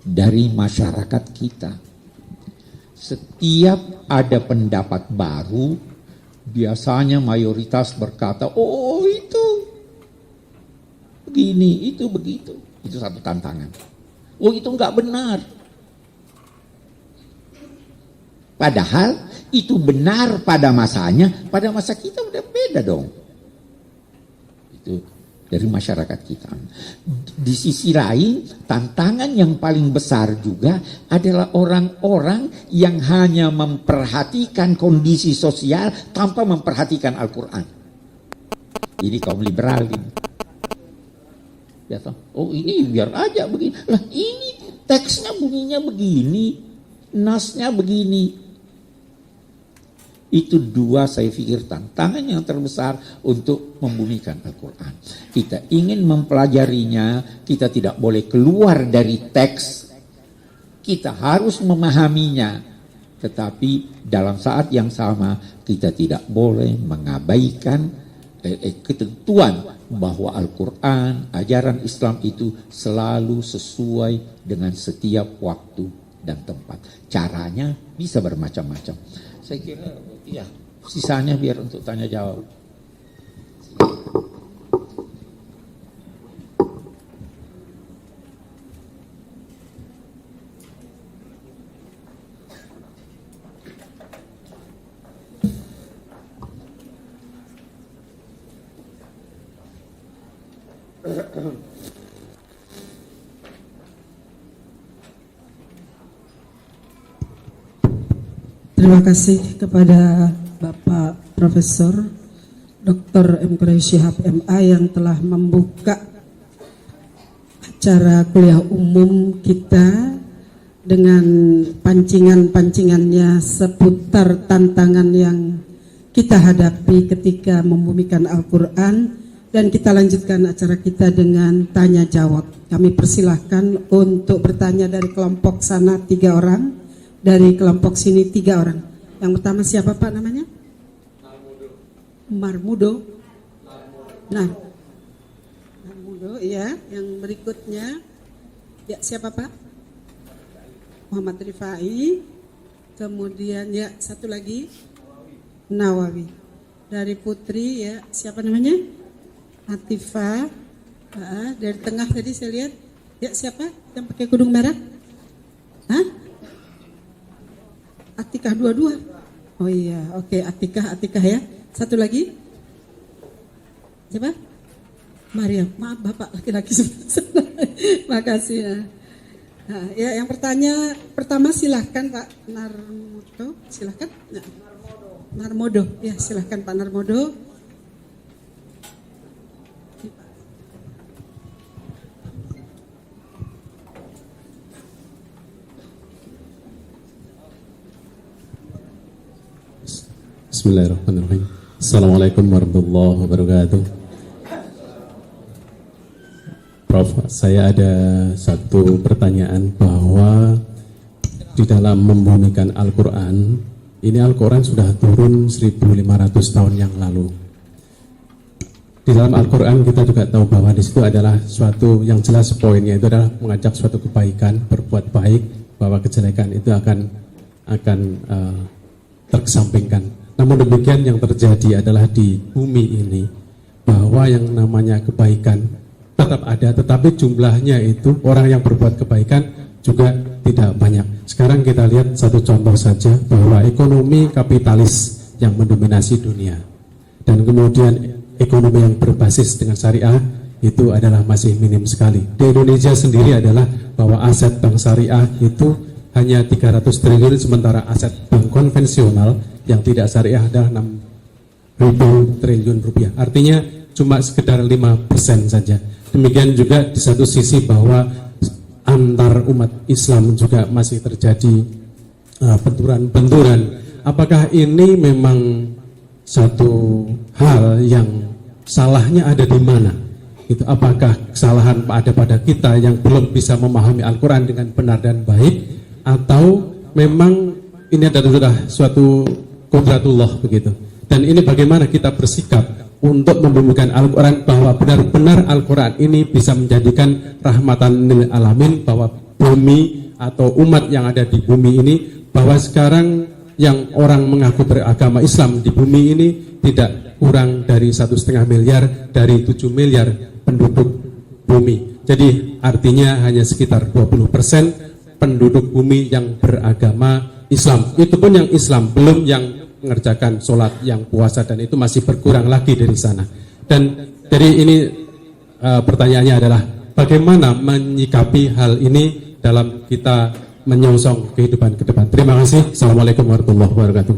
dari masyarakat kita. Setiap ada pendapat baru, biasanya mayoritas berkata, oh itu begini, itu begitu. Itu satu tantangan. Oh itu enggak benar. Padahal itu benar pada masanya, pada masa kita udah beda dong. Itu dari masyarakat kita. Di sisi lain, tantangan yang paling besar juga adalah orang-orang yang hanya memperhatikan kondisi sosial tanpa memperhatikan Al-Quran. Ini kaum liberal ini. Ya, oh ini biar aja begini. Lah ini teksnya bunyinya begini, nasnya begini. Itu dua saya pikir tantangan yang terbesar untuk membumikan Al-Quran. Kita ingin mempelajarinya, kita tidak boleh keluar dari teks. Kita harus memahaminya. Tetapi dalam saat yang sama kita tidak boleh mengabaikan ketentuan bahwa Al-Quran, ajaran Islam itu selalu sesuai dengan setiap waktu dan tempat. Caranya bisa bermacam-macam. Saya kira ya, sisanya biar untuk tanya jawab. Terima kasih kepada Bapak Profesor Dr. M. Quraish Shihab MA yang telah membuka acara kuliah umum kita dengan pancingan-pancingannya seputar tantangan yang kita hadapi ketika membumikan Al-Quran, dan kita lanjutkan acara kita dengan tanya jawab. Kami persilahkan untuk bertanya dari kelompok sana 3 orang. Dari kelompok sini 3 orang. Yang pertama siapa Pak namanya? Marmudo. Nah, Marmudo ya. Yang berikutnya ya siapa Pak? Muhammad Rifai. Kemudian ya satu lagi Nawawi. Dari Putri ya siapa namanya? Atifah. Dari tengah tadi saya lihat ya siapa yang pakai kudung merah? Hah? Atikah 22. Oh iya, oke, Atikah ya. Satu lagi. Siapa? Maria. Maaf Bapak laki-laki sebelah. Makasih ya. Nah, ya yang pertama silahkan Pak Narmodo. Silahkan. Nah. Narmodo. Ya silahkan Pak Narmodo. Bismillahirrahmanirrahim. Assalamualaikum warahmatullahi wabarakatuh. Prof, saya ada satu pertanyaan bahwa di dalam membumikan Al-Quran, ini Al-Quran sudah turun 1500 tahun yang lalu. Di dalam Al-Quran kita juga tahu bahwa di situ adalah suatu yang jelas poinnya itu adalah mengajak suatu kebaikan, berbuat baik, bahwa kejelekan itu akan terkesampingkan. Namun demikian yang terjadi adalah di bumi ini bahwa yang namanya kebaikan tetap ada, tetapi jumlahnya itu orang yang berbuat kebaikan juga tidak banyak. Sekarang kita lihat satu contoh saja bahwa ekonomi kapitalis yang mendominasi dunia dan kemudian ekonomi yang berbasis dengan syariah itu adalah masih minim sekali. Di Indonesia sendiri adalah bahwa aset bank syariah itu hanya 300 triliun, sementara aset bank konvensional yang tidak syariah adalah 6.000 triliun rupiah. Artinya cuma sekedar 5% saja. Demikian juga di satu sisi bahwa antar umat Islam juga masih terjadi benturan-benturan. Apakah ini memang satu hal yang salahnya ada di mana? Itu apakah kesalahan ada pada kita yang belum bisa memahami Al-Quran dengan benar dan baik, atau memang ini adalah suatu qudratullah begitu? Dan ini bagaimana kita bersikap untuk membumikan Al-Quran, bahwa benar-benar Al-Quran ini bisa menjadikan rahmatan lil alamin, bahwa bumi atau umat yang ada di bumi ini, bahwa sekarang yang orang mengaku beragama Islam di bumi ini tidak kurang dari 1,5 miliar dari 7 miliar penduduk bumi. Jadi artinya hanya sekitar 20% penduduk bumi yang beragama Islam. Itu pun yang Islam, belum yang mengerjakan sholat, yang puasa, dan itu masih berkurang lagi dari sana. Dan dari ini pertanyaannya adalah bagaimana menyikapi hal ini dalam kita menyongsong kehidupan ke depan. Terima kasih. Assalamualaikum warahmatullahi wabarakatuh.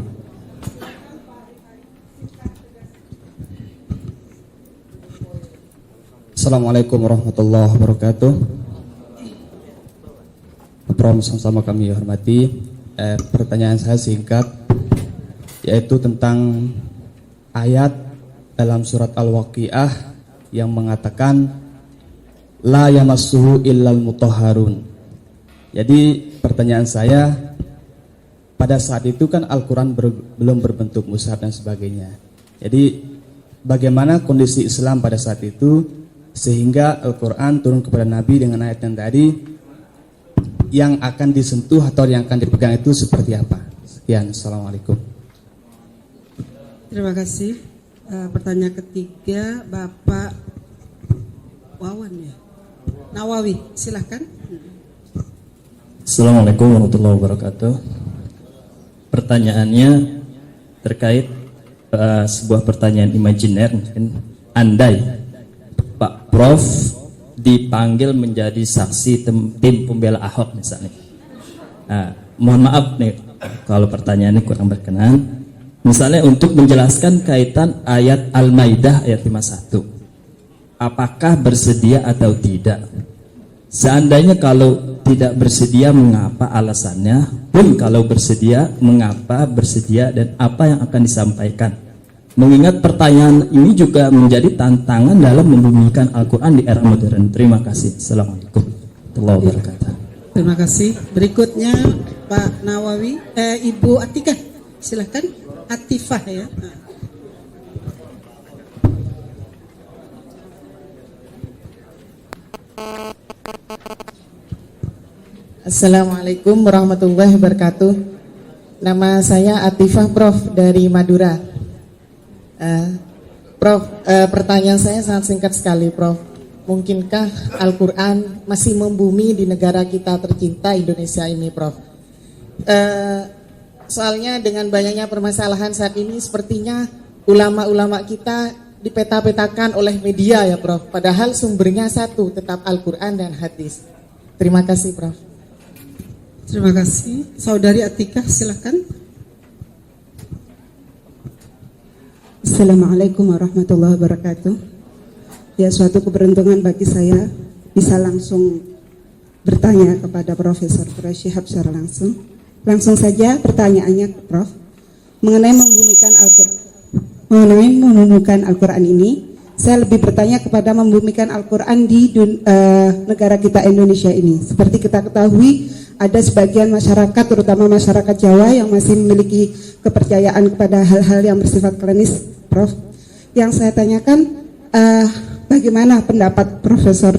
Assalamualaikum warahmatullahi wabarakatuh. Prof, sama-sama kami hormati. Pertanyaan saya singkat, yaitu tentang ayat dalam surat Al-Waqiah yang mengatakan la yamassuhu illal mutahharun. Jadi pertanyaan saya, pada saat itu kan Al-Quran belum berbentuk mushaf dan sebagainya. Jadi bagaimana kondisi Islam pada saat itu sehingga Al-Quran turun kepada Nabi dengan ayat yang tadi, yang akan disentuh atau yang akan dipegang itu seperti apa? Sekian, Assalamualaikum. Terima kasih. Pertanyaan ketiga, Bapak Wawan ya, Nawawi, silahkan. Assalamualaikum warahmatullahi wabarakatuh. Pertanyaannya terkait sebuah pertanyaan imajiner, mungkin andai Pak Prof dipanggil menjadi saksi tim pembela Ahok misalnya. Mohon maaf nih kalau pertanyaannya kurang berkenan. Misalnya untuk menjelaskan kaitan ayat Al-Maidah ayat 51. Apakah bersedia atau tidak? Seandainya kalau tidak bersedia, mengapa alasannya? Pun kalau bersedia, mengapa bersedia dan apa yang akan disampaikan? Mengingat pertanyaan ini juga menjadi tantangan dalam membumikan Al-Quran di era modern. Terima kasih. Assalamualaikum warahmatullahi wabarakatuh. Terima kasih. Berikutnya Pak Nawawi, Ibu Atikah, silahkan. Atifah ya. Assalamualaikum warahmatullahi wabarakatuh. Nama saya Atifah Prof dari Madura. Prof, pertanyaan saya sangat singkat sekali Prof. Mungkinkah Al-Quran masih membumi di negara kita tercinta Indonesia ini Prof? Soalnya dengan banyaknya permasalahan saat ini, sepertinya ulama-ulama kita dipeta-petakan oleh media ya Prof. Padahal sumbernya satu, tetap Al-Quran dan hadis. Terima kasih Prof. Terima kasih. Saudari Atikah, silahkan. Assalamualaikum warahmatullahi wabarakatuh. Ya, suatu keberuntungan bagi saya bisa langsung bertanya kepada Profesor Quraisy Shihab secara langsung. Langsung saja pertanyaannya, Prof, mengenai membumikan Al-Quran ini, saya lebih bertanya kepada membumikan Al-Quran di negara kita Indonesia ini. Seperti kita ketahui, ada sebagian masyarakat, terutama masyarakat Jawa, yang masih memiliki kepercayaan kepada hal-hal yang bersifat klinis, Prof. Yang saya tanyakan, bagaimana pendapat Profesor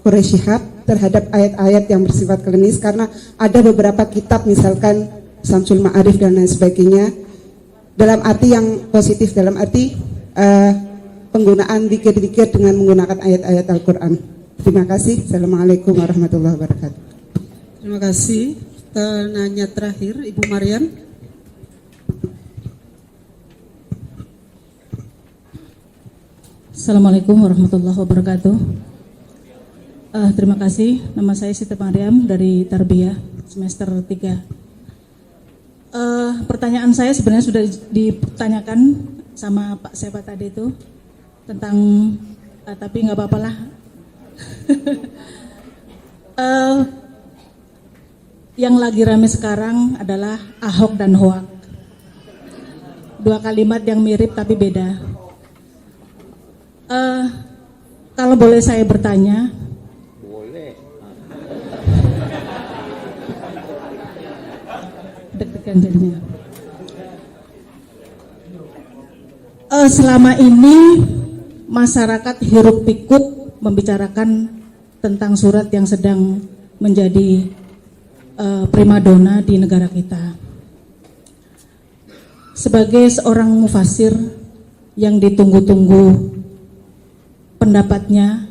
Quraisy Shihab terhadap ayat-ayat yang bersifat klinis, karena ada beberapa kitab misalkan Samsul Ma'arif dan lain sebagainya, dalam arti yang positif, dalam arti penggunaan dzikir-dzikir dengan menggunakan ayat-ayat Al-Quran. Terima kasih. Assalamualaikum warahmatullahi wabarakatuh. Terima kasih. Nanya terakhir, Ibu Mariam. Assalamualaikum warahmatullahi wabarakatuh. Terima kasih. Nama saya Siti Mariam dari Tarbiyah semester 3. Pertanyaan saya sebenarnya sudah ditanyakan sama Pak Seba tadi itu. tentang tapi nggak apa-apa lah. Yang lagi rame sekarang adalah Ahok dan Hoak. Dua kalimat yang mirip tapi beda. Kalau boleh saya bertanya, Boleh. deg-degan jadinya. Selama ini masyarakat hiruk pikuk membicarakan tentang surat yang sedang menjadi primadona di negara kita. Sebagai seorang mufasir yang ditunggu-tunggu pendapatnya,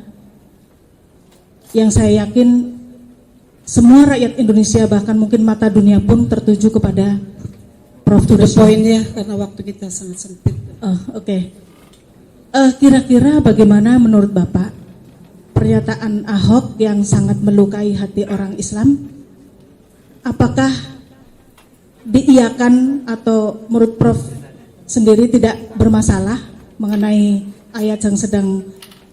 yang saya yakin semua rakyat Indonesia bahkan mungkin mata dunia pun tertuju kepada Prof. To the Tudeso. point ya, karena waktu kita sangat sempit. Oke. Kira-kira bagaimana menurut Bapak pernyataan Ahok yang sangat melukai hati orang Islam? Apakah diiyakan atau menurut Prof sendiri tidak bermasalah mengenai ayat yang sedang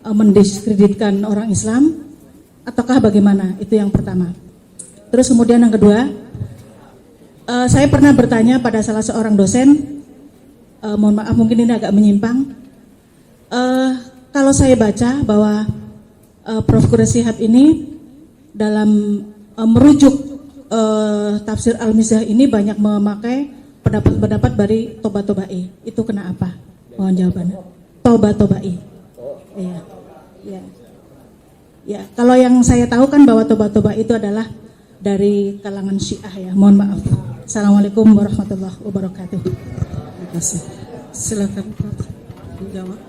mendiskreditkan orang Islam? Ataukah bagaimana? Itu yang pertama. Terus kemudian yang kedua, saya pernah bertanya pada salah seorang dosen, mohon maaf mungkin ini agak menyimpang. Kalau saya baca bahwa Prof. Quraish Shihab ini dalam merujuk tafsir Al-Mizah ini banyak memakai pendapat-pendapat dari Toba-Tobai. Itu kena apa? Mohon jawabannya. Toba-Tobai. Iya. Ya. Ya, kalau yang saya tahu kan bahwa Toba-Toba itu adalah dari kalangan Syiah ya. Mohon maaf. Assalamualaikum warahmatullahi wabarakatuh. Terima kasih. Silakan Prof. menjawab.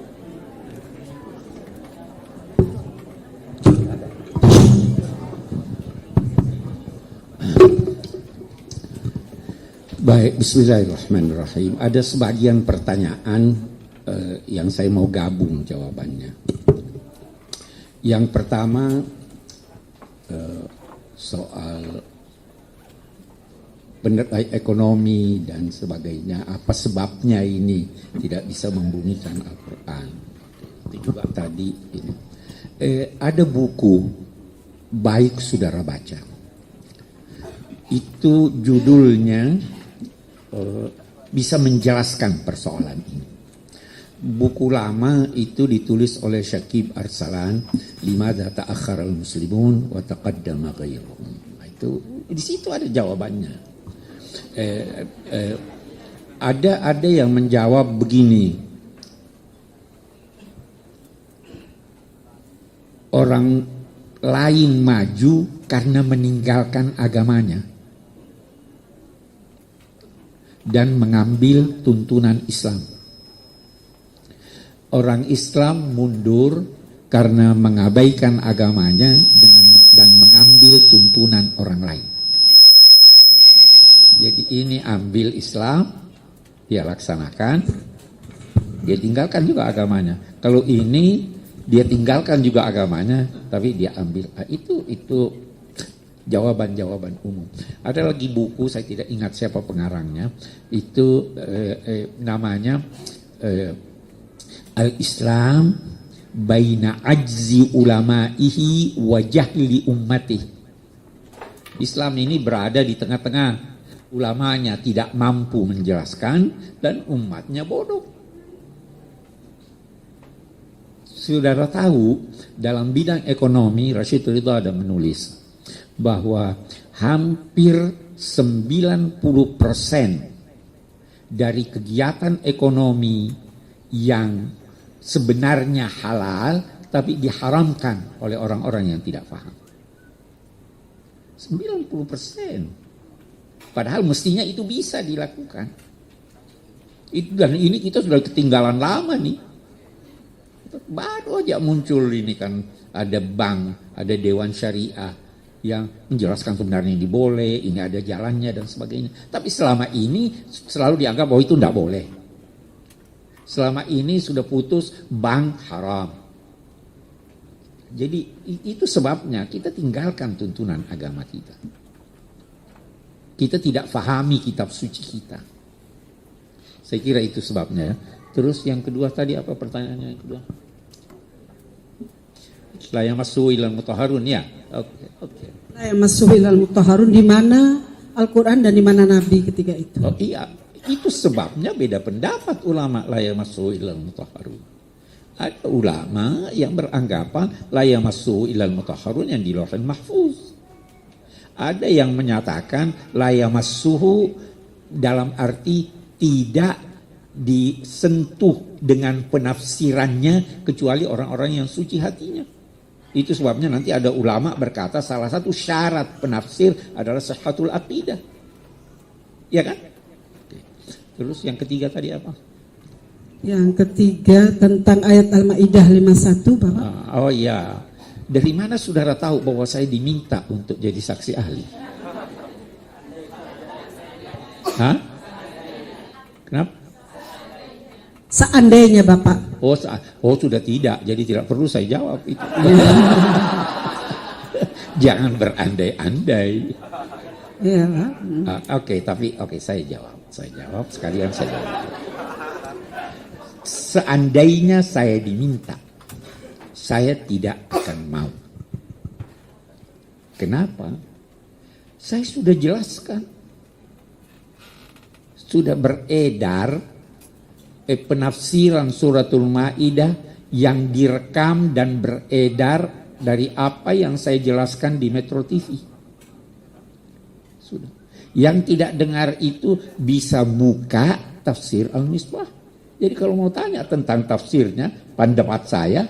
Baik, bismillahirrahmanirrahim. Ada sebagian pertanyaan yang saya mau gabung jawabannya. Yang pertama soal ekonomi dan sebagainya. Apa sebabnya ini tidak bisa membumikan Al-Quran? Itu juga tadi ini. Ada buku baik saudara baca. Itu judulnya bisa menjelaskan persoalan ini. Buku lama itu ditulis oleh Syakib Arsalan, Limadha ta'akhkhara al-muslimun wa taqaddama ghairuhum. Itu di situ ada jawabannya. Ada yang menjawab begini. Orang lain maju karena meninggalkan agamanya dan mengambil tuntunan Islam. Orang Islam mundur karena mengabaikan agamanya dan mengambil tuntunan orang lain. Jadi ini ambil Islam, dia laksanakan, dia tinggalkan juga agamanya. Kalau ini dia tinggalkan juga agamanya, tapi dia ambil. Itu jawaban-jawaban umum. Ada lagi buku, saya tidak ingat siapa pengarangnya, itu namanya Al-Islam Baina Ajzi Ulama'ihi wa Jahli Ummati. Islam ini berada di tengah-tengah, ulamanya tidak mampu menjelaskan dan umatnya bodoh. Saudara tahu, dalam bidang ekonomi, Rashid Ridha ada menulis bahwa hampir 90% dari kegiatan ekonomi yang sebenarnya halal tapi diharamkan oleh orang-orang yang tidak paham. 90%. Padahal mestinya itu bisa dilakukan. Dan ini kita sudah ketinggalan lama nih. Baru aja muncul ini kan, ada bank, ada dewan syariah yang menjelaskan sebenarnya ini boleh, ini ada jalannya dan sebagainya. Tapi selama ini selalu dianggap bahwa itu tidak boleh. Selama ini sudah putus bank haram. Jadi itu sebabnya kita tinggalkan tuntunan agama kita. Kita tidak fahami kitab suci kita. Saya kira itu sebabnya. Terus yang kedua tadi apa pertanyaannya yang kedua? La yamassuhu ilal mutahharun ya. Oke. La yamassuhu ilal mutahharun, di mana Al-Quran dan di mana Nabi ketika itu? Oh iya, itu sebabnya beda pendapat ulama la yamassuhu ilal mutahharun. Ada ulama yang beranggapan la yamassuhu ilal mutahharun yang di Lauhul Mahfuz. Ada yang menyatakan la yamassuhu dalam arti tidak disentuh dengan penafsirannya kecuali orang-orang yang suci hatinya. Itu sebabnya nanti ada ulama berkata salah satu syarat penafsir adalah sihhatul aqidah. Ya kan? Terus yang ketiga tadi apa? Yang ketiga tentang ayat Al-Maidah 51, Bapak. Oh iya. Dari mana saudara tahu bahwa saya diminta untuk jadi saksi ahli? Hah? Kenapa? Seandainya Bapak. Oh sudah tidak, jadi tidak perlu saya jawab itu. Jangan berandai-andai. Iya. Oke, saya jawab sekalian saya jawab. Seandainya saya diminta, saya tidak akan mau. Kenapa? Saya sudah jelaskan, sudah beredar penafsiran suratul Maidah yang direkam dan beredar dari apa yang saya jelaskan di Metro TV. Sudah. Yang tidak dengar itu bisa buka tafsir Al-Misbah. Jadi kalau mau tanya tentang tafsirnya, pendapat saya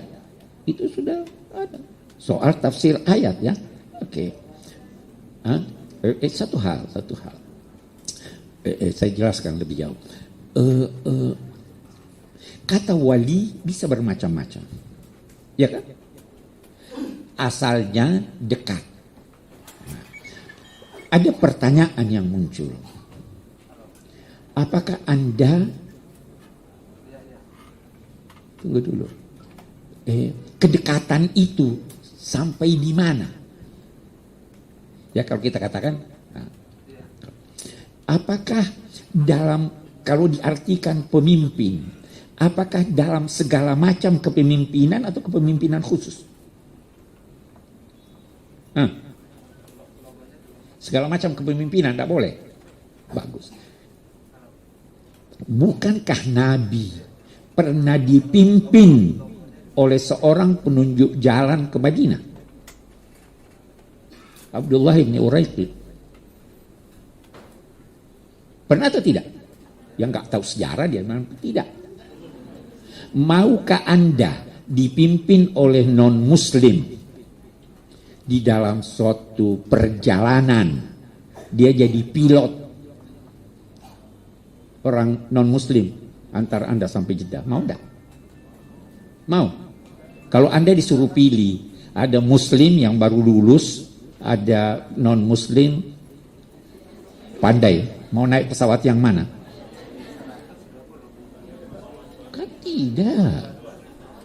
itu sudah ada. Soal tafsir ayat ya. Oke. Satu hal. Saya jelaskan lebih jauh. Kata wali bisa bermacam-macam, ya kan? Asalnya dekat. Ada pertanyaan yang muncul. Apakah Anda, tunggu dulu, kedekatan itu sampai di mana? Ya kalau kita katakan, apakah kalau diartikan pemimpin, apakah dalam segala macam kepemimpinan atau kepemimpinan khusus? Segala macam kepemimpinan tidak boleh. Bagus. Bukankah Nabi pernah dipimpin oleh seorang penunjuk jalan ke Madinah? Abdullah bin Uraiqid. Pernah atau tidak? Yang nggak tahu sejarah dia memang tidak. Maukah Anda dipimpin oleh non-muslim di dalam suatu perjalanan? Dia jadi pilot, orang non-muslim, antar Anda sampai Jeddah. Mau enggak? Mau. Kalau Anda disuruh pilih, ada muslim yang baru lulus, ada non-muslim pandai, mau naik pesawat yang mana? Tidak.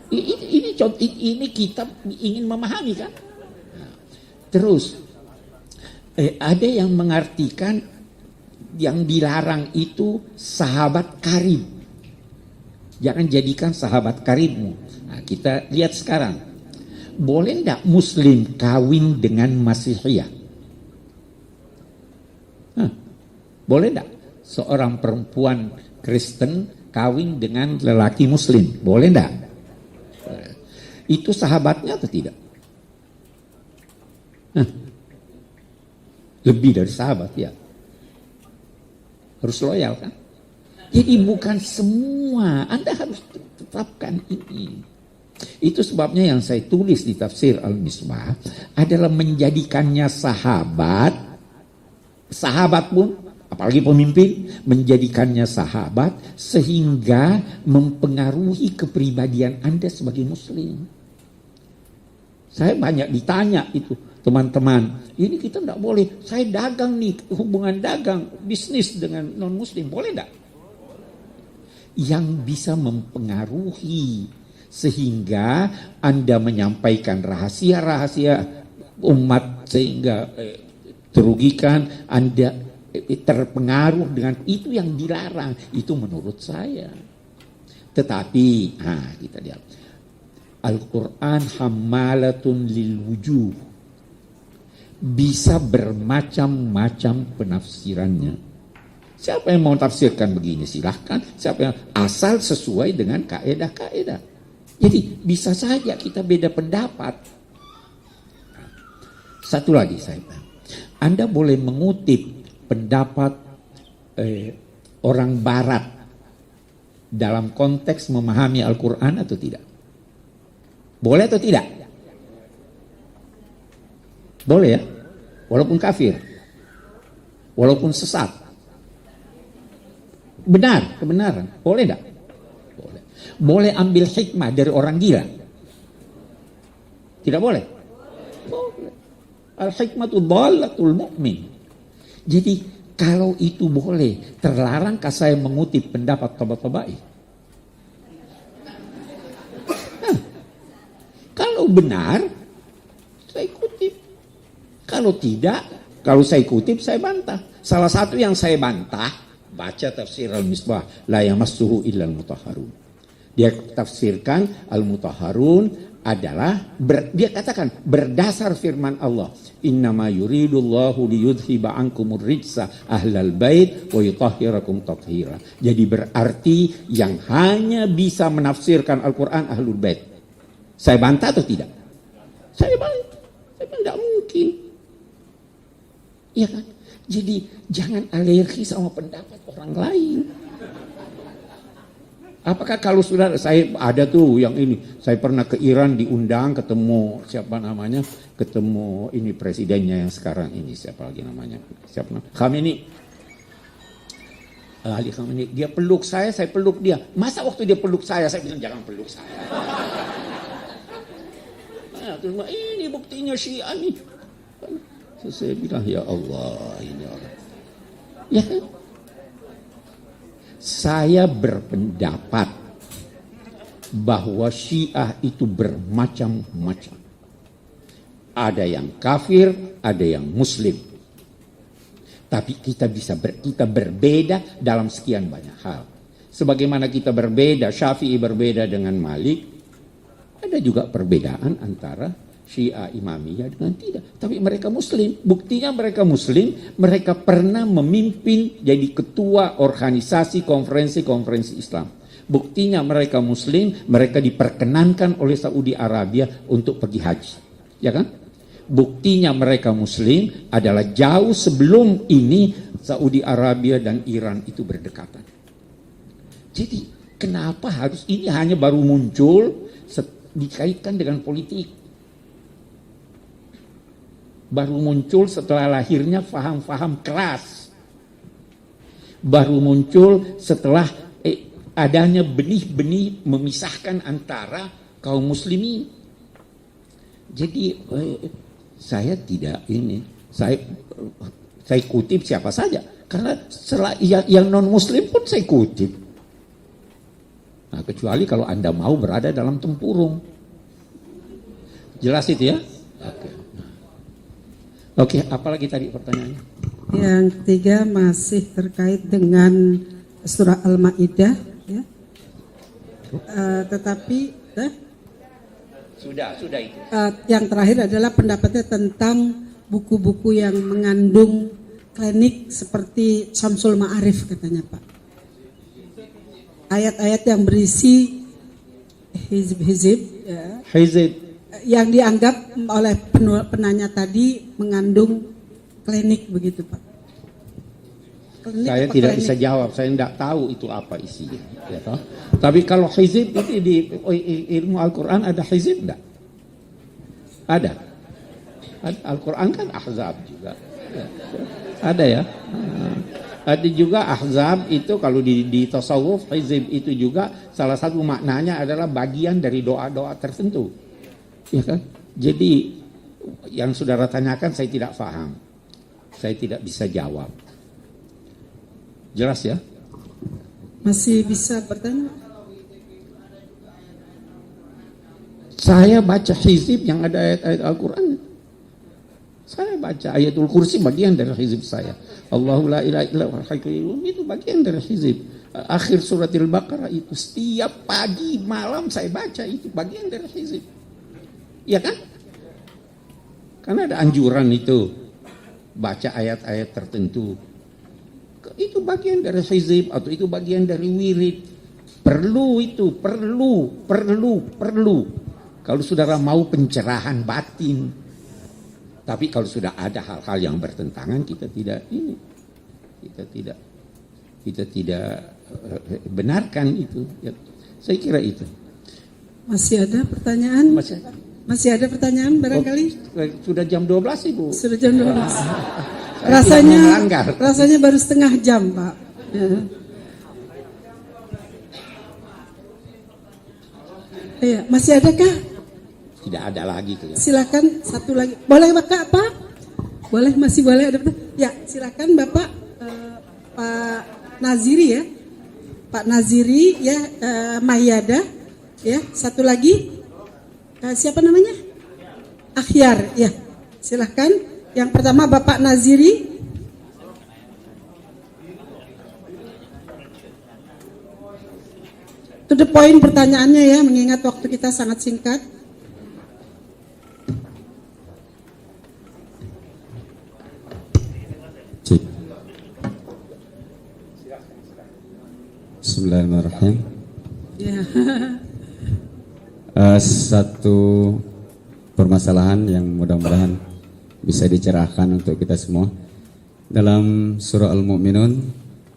Ini kita ingin memahami kan. Terus ada yang mengartikan yang dilarang itu sahabat karib. Jangan jadikan sahabat karibmu. Nah, kita lihat sekarang. Boleh enggak muslim kawin dengan Masihiyah? Boleh enggak seorang perempuan Kristen kawin dengan lelaki muslim? Boleh enggak? Itu sahabatnya atau tidak? Lebih dari sahabat ya. Harus loyal kan? Jadi bukan semua, Anda harus tetapkan ini. Itu sebabnya yang saya tulis di tafsir Al-Misbah adalah menjadikannya sahabat pun, apalagi pemimpin, menjadikannya sahabat sehingga mempengaruhi kepribadian Anda sebagai muslim. Saya banyak ditanya itu, teman-teman, ini kita tidak boleh, saya dagang nih, hubungan dagang, bisnis dengan non-muslim, boleh tidak? Yang bisa mempengaruhi sehingga Anda menyampaikan rahasia-rahasia umat sehingga terugikan, Anda terpengaruh dengan itu yang dilarang. Itu menurut saya. Tetapi kita lihat Al-Quran hammalatun lil wujuh. Bisa bermacam-macam penafsirannya. Siapa yang mau tafsirkan begini silahkan. Siapa yang asal sesuai dengan kaedah-kaedah. Jadi bisa saja kita beda pendapat. Satu lagi saya bilang, Anda boleh mengutip pendapat orang Barat dalam konteks memahami Al-Quran atau tidak? Boleh atau tidak? Boleh ya? Walaupun kafir, walaupun sesat. Benar, kebenaran. Boleh enggak? Boleh. Boleh ambil hikmah dari orang gila? Tidak boleh? Boleh. Al-hikmatu dhalatul mu'min. Jadi kalau itu boleh, terlarangkah saya mengutip pendapat Tabatabai? Nah, kalau benar, saya kutip. Kalau tidak, kalau saya kutip, saya bantah. Salah satu yang saya bantah, baca tafsir Al-Misbah, la yamassuhu illal mutahharun. Dia tafsirkan Al-Mutahharun adalah, dia katakan berdasar firman Allah, innama yuridullahu liyudhiba ankumur rijsa ahlal bait wa yutahhirakum tathira. Jadi berarti yang hanya bisa menafsirkan Al-Quran ahlul bait. Saya bantah atau tidak? Saya bantah. Saya bilang tidak mungkin. Iya kan? Jadi jangan alergi sama pendapat orang lain. Apakah kalau sudah saya ada tuh yang ini, saya pernah ke Iran diundang ketemu siapa namanya, ketemu ini presidennya yang sekarang ini siapa lagi namanya, siapa namanya, Khamenei. Ali Khamenei, dia peluk saya peluk dia. Masa waktu dia peluk saya bilang jangan peluk saya. Nah, terus ini buktinya Syiah nih. Saya bilang ya Allah ini orang. Ya kan? Saya berpendapat bahwa Syiah itu bermacam-macam. Ada yang kafir, ada yang muslim. Tapi kita berbeda dalam sekian banyak hal. Sebagaimana kita berbeda, Syafi'i berbeda dengan Malik, ada juga perbedaan antara Syiah Imamiyah dengan tidak. Tapi mereka muslim. Buktinya mereka muslim, mereka pernah memimpin jadi ketua organisasi konferensi Islam. Buktinya mereka muslim, mereka diperkenankan oleh Saudi Arabia untuk pergi haji. Ya kan? Buktinya mereka muslim adalah jauh sebelum ini Saudi Arabia dan Iran itu berdekatan. Jadi kenapa harus ini hanya baru muncul dikaitkan dengan politik? Baru muncul setelah lahirnya faham-faham keras. Baru muncul setelah adanya benih-benih memisahkan antara kaum muslimin. Jadi saya tidak ini, saya kutip siapa saja. Karena yang non muslim pun saya kutip. Nah, kecuali kalau Anda mau berada dalam tempurung. Jelas itu ya? Oke. Oke, apalagi tadi pertanyaannya? Yang ketiga masih terkait dengan surah Al-Maidah, ya. Sudah itu. Yang terakhir adalah pendapatnya tentang buku-buku yang mengandung klinik seperti Syamsul Ma'arif katanya Pak. Ayat-ayat yang berisi hizib, ya. Hizib. Yang dianggap oleh penanya tadi mengandung klinik begitu Pak. Klinik saya tidak klinik? Bisa jawab, saya tidak tahu itu apa isinya. Ya, toh? Tapi kalau hizib itu di ilmu Al-Quran ada hizib enggak? Ada. Al-Quran kan ahzab juga. Ya. Ada ya. Ada juga ahzab itu kalau di tasawuf hizib itu juga salah satu maknanya adalah bagian dari doa-doa tertentu. Ya kan? Jadi yang saudara tanyakan saya tidak paham. Saya tidak bisa jawab. Jelas ya? Masih bisa bertanya? Saya baca hizib yang ada ayat-ayat Al-Quran. Saya baca ayatul kursi bagian dari hizib saya. Allahu la ilaha illa huwal hayyul qayyum itu bagian dari hizib. akhir surat Al-Baqarah itu setiap pagi malam saya baca, itu bagian dari hizib. Iya kan? Karena ada anjuran itu baca ayat-ayat tertentu. Itu bagian dari hizib atau itu bagian dari wirid. Perlu itu, perlu. Kalau saudara mau pencerahan batin. Tapi kalau sudah ada hal-hal yang bertentangan, kita tidak benarkan itu. Ya, saya kira itu. Masih ada pertanyaan? Masih ada pertanyaan barangkali? Sudah jam 12, Ibu. Sudah jam 12. Rasanya baru setengah jam, Pak. Ya. Iya, masih adakah? Tidak ada lagi. Silakan satu lagi. Boleh Pak? Boleh, masih boleh ada. Ya, silakan Bapak Pak Naziri ya. Pak Naziri ya, Mahyada ya. Satu lagi. Siapa namanya? Akhyar ya. Silakan. Yang pertama Bapak Naziri. To the point pertanyaannya ya, mengingat waktu kita sangat singkat. Bismillahirrahmanirrahim. Ya. Satu permasalahan yang mudah-mudahan bisa dicerahkan untuk kita semua. Dalam surah Al-Mu'minun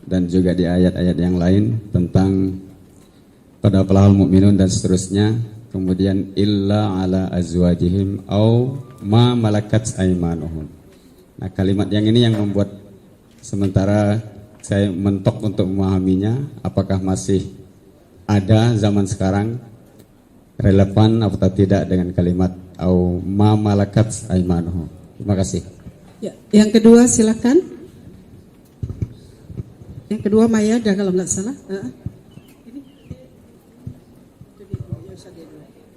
dan juga di ayat-ayat yang lain tentang pada pelahal mukminun dan seterusnya, kemudian illa ala azwajihim au ma malakat aimanuhum. Nah, kalimat yang ini yang membuat sementara saya mentok untuk memahaminya, apakah masih ada zaman sekarang, relevan atau tidak dengan kalimat au ma malakat aimanuhum. Terima kasih. Ya, yang kedua silakan. Yang kedua Mahyada kalau nggak salah.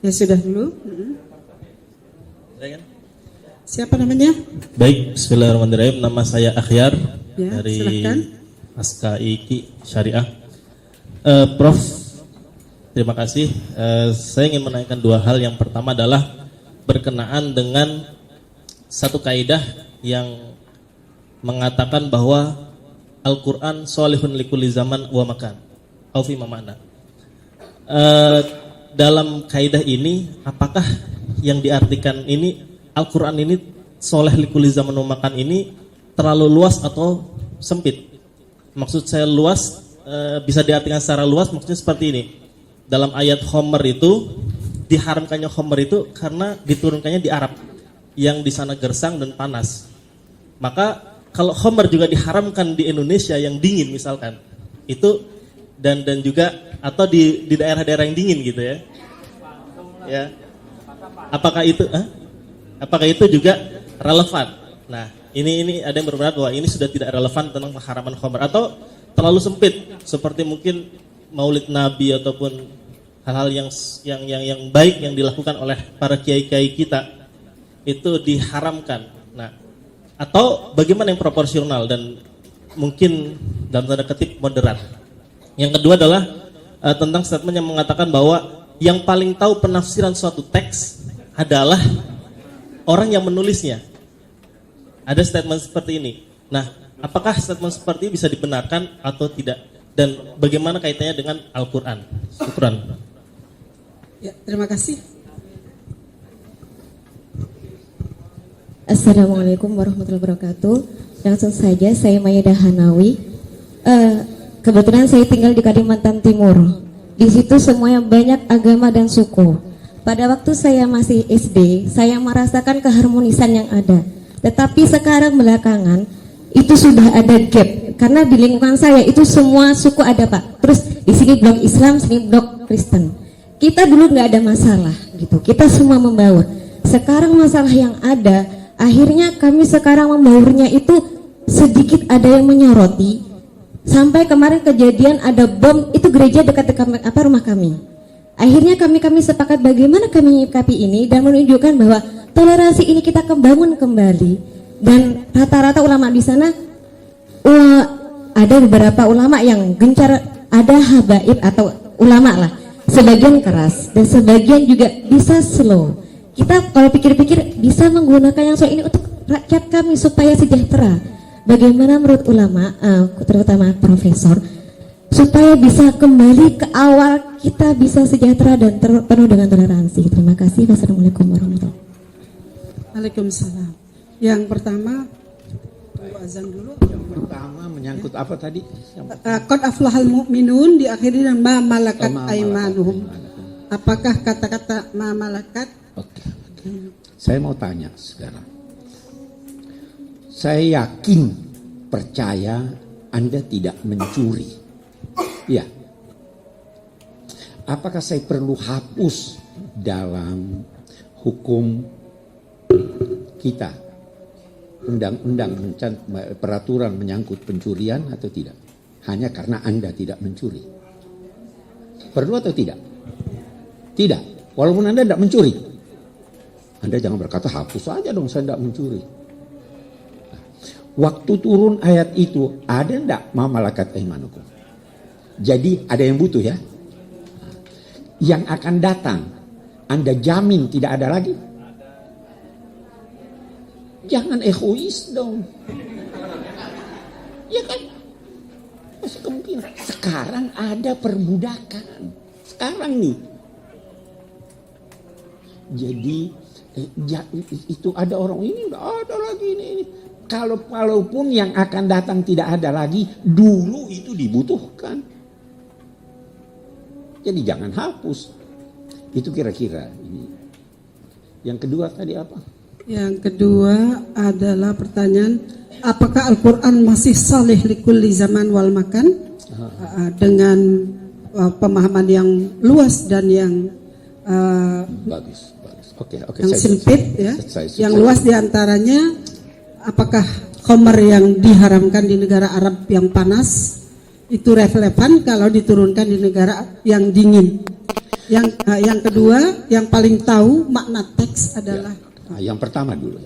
Ya sudah dulu. Siapa namanya? Baik, bismillahirrahmanirrahim. Nama saya Akhyar Ya, dari silakan. Askaiki Syariah. Prof, terima kasih. Saya ingin menanyakan dua hal. Yang pertama adalah berkenaan dengan satu kaidah yang mengatakan bahwa Al-Quran solihun likulli zaman wa makan. Aufi mamana. Dalam kaidah ini, apakah yang diartikan ini Al-Quran ini soleh likulli zaman wa makan ini terlalu luas atau sempit? Maksud saya luas, bisa diartikan secara luas, maksudnya seperti ini. Dalam ayat Khomer itu, diharamkannya Khomer itu karena diturunkannya di Arab, yang di sana gersang dan panas. Maka kalau Khomer juga diharamkan di Indonesia yang dingin misalkan, itu dan juga atau di daerah-daerah yang dingin gitu ya. Ya. Apakah itu juga relevan? Nah, ini ada yang berpendapat bahwa ini sudah tidak relevan tentang pengharaman Khomer atau terlalu sempit seperti mungkin Maulid Nabi ataupun hal-hal yang baik yang dilakukan oleh para kiai-kiai kita itu diharamkan. Nah, atau bagaimana yang proporsional dan mungkin dalam tanda kutip moderat. Yang kedua adalah tentang statement yang mengatakan bahwa yang paling tahu penafsiran suatu teks adalah orang yang menulisnya. Ada statement seperti ini. Nah, apakah statement seperti ini bisa dibenarkan atau tidak? Dan bagaimana kaitannya dengan Al-Quran? Syukran. Ya, terima kasih. Assalamualaikum warahmatullahi wabarakatuh. Langsung saja, saya Mayyada Hanawi. Kebetulan saya tinggal di Kalimantan Timur. Di situ semuanya banyak agama dan suku. Pada waktu saya masih SD, saya merasakan keharmonisan yang ada. Tetapi sekarang belakangan itu sudah ada gap. Karena di lingkungan saya itu semua suku ada, Pak. Terus di sini blok Islam, sini blok Kristen. Kita dulu nggak ada masalah gitu. Kita semua membaur. Sekarang masalah yang ada, akhirnya kami sekarang membaurnya itu sedikit ada yang menyoroti. Sampai kemarin kejadian ada bom itu gereja dekat-dekat rumah kami. Akhirnya kami sepakat bagaimana kami menyikapi ini dan menunjukkan bahwa toleransi ini kita bangun kembali. Dan rata-rata ulama di sana ada beberapa ulama yang gencar ada habaib atau ulama lah, sebagian keras dan sebagian juga bisa slow. Kita kalau pikir-pikir bisa menggunakan yang soal ini untuk rakyat kami supaya sejahtera. Bagaimana menurut ulama, terutama profesor, supaya bisa kembali ke awal kita bisa sejahtera dan penuh dengan toleransi. Terima kasih. Wassalamualaikum warahmatullahi wabarakatuh. Waalaikumsalam. Yang pertama, tunggu azan dulu. Yang pertama menyangkut apa tadi? Qad aflahal mu'minun diakhiri dengan ma malakat aimanuhum. Apakah kata-kata ma malakat? Oke. Saya mau tanya sekarang. Saya yakin, percaya Anda tidak mencuri. Ya. Apakah saya perlu hapus dalam hukum kita undang-undang peraturan menyangkut pencurian atau tidak? Hanya karena Anda tidak mencuri. Perlu atau tidak? Tidak. Walaupun Anda tidak mencuri. Anda jangan berkata hapus saja dong saya tidak mencuri. Waktu turun ayat itu ada enggak ma malakat aimanukum? Jadi ada yang butuh ya. Yang akan datang Anda jamin tidak ada lagi? Jangan egois dong. Ya kan? Masih kemungkinan. Sekarang ada perbudakan. Sekarang nih. Jadi itu ada orang ini nggak ada lagi ini. Kalaupun yang akan datang tidak ada lagi, dulu itu dibutuhkan. Jadi jangan hapus. Itu kira-kira ini. Yang kedua tadi apa? Yang kedua adalah pertanyaan, apakah Al-Quran masih salih likulli zaman wal makan? Dengan pemahaman yang luas dan yang bagus. Oke, yang sempit ya. Saya Yang luas diantaranya, apakah khamar yang diharamkan di negara Arab yang panas itu relevan kalau diturunkan di negara yang dingin? Yang kedua, yang paling tahu makna teks adalah yang pertama dulu.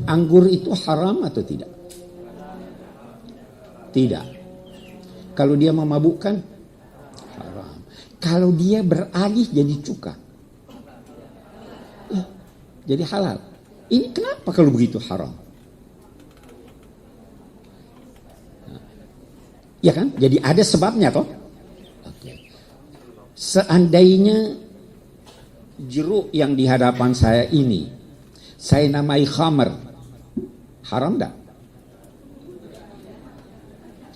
Anggur itu haram atau tidak? Tidak. Kalau dia memabukkan, haram. Kalau dia beralih jadi cuka, ya, jadi halal. Ini kenapa kalau begitu haram? Ya kan? Jadi ada sebabnya toh. Oke. Seandainya jeruk yang di hadapan saya ini saya namai khamar, haram enggak?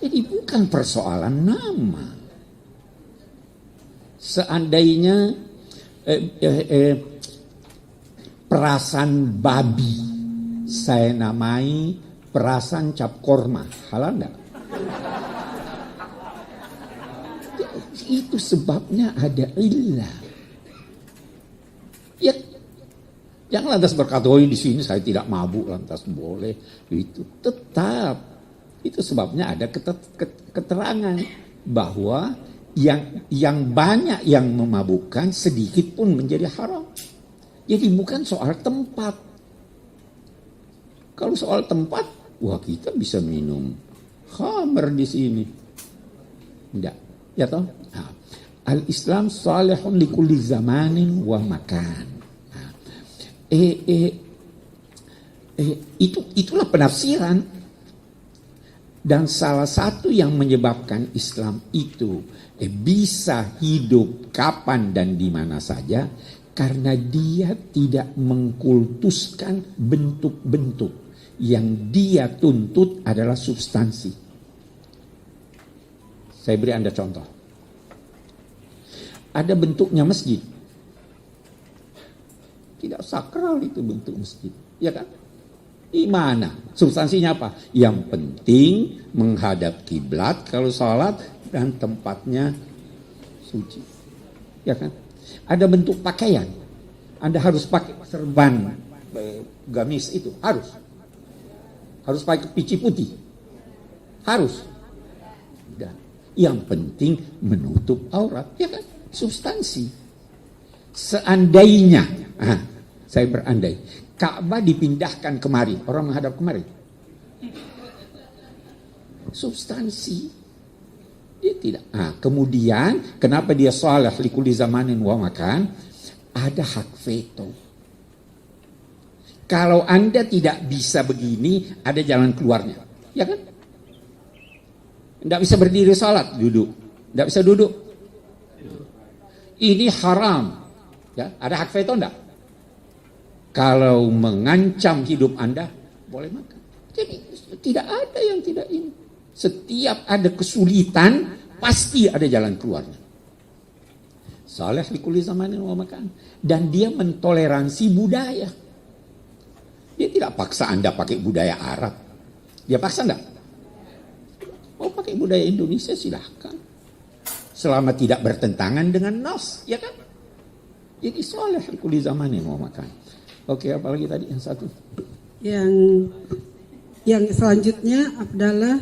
Jadi bukan persoalan nama. Seandainya perasan babi saya namai perasan cap korma, halal enggak? Itu sebabnya ada illah. Ya, jangan lantas berkata, oh di sini saya tidak mabuk, lantas boleh. Itu tetap, itu sebabnya ada keterangan bahwa yang banyak yang memabukkan sedikit pun menjadi haram. Jadi bukan soal tempat. Kalau soal tempat, wah kita bisa minum khamr di sini. Enggak, ya toh? Nah, Al-Islam salihun likulli zamanin wa makan. Nah, itulah penafsiran. Dan salah satu yang menyebabkan Islam itu bisa hidup kapan dan di mana saja, karena dia tidak mengkultuskan bentuk-bentuk. Yang dia tuntut adalah substansi. Saya beri Anda contoh. Ada bentuknya masjid. Tidak sakral itu bentuk masjid. Ya kan? Di mana? Substansinya apa? Yang penting menghadap kiblat kalau sholat dan tempatnya suci. Ya kan? Ada bentuk pakaian. Anda harus pakai serban gamis itu. Harus. Harus pakai pici putih. Harus. Dan yang penting menutup aurat. Ya kan? Substansi. Seandainya, saya berandai, Ka'bah dipindahkan kemari, orang menghadap kemari. Substansi. Dia tidak. Nah, kemudian kenapa dia salih likulli zamanin wa makan? Ada hak veto. Kalau Anda tidak bisa begini, ada jalan keluarnya. Ya kan? Tidak bisa berdiri salat, duduk. Tidak bisa duduk. Ini haram. Ya, ada hak veto enggak? Kalau mengancam hidup Anda, boleh makan. Jadi tidak ada yang tidak ini. Setiap ada kesulitan, pasti ada jalan keluarnya. Saleh likulli zamanin wa makan. Dan dia mentoleransi budaya. Dia tidak paksa Anda pakai budaya Arab. Dia paksa enggak? Mau pakai budaya Indonesia silahkan. Selama tidak bertentangan dengan nas, ya kan? Jadi saleh likulli zamanin wa makan. Oke, apalagi tadi yang satu? Yang selanjutnya adalah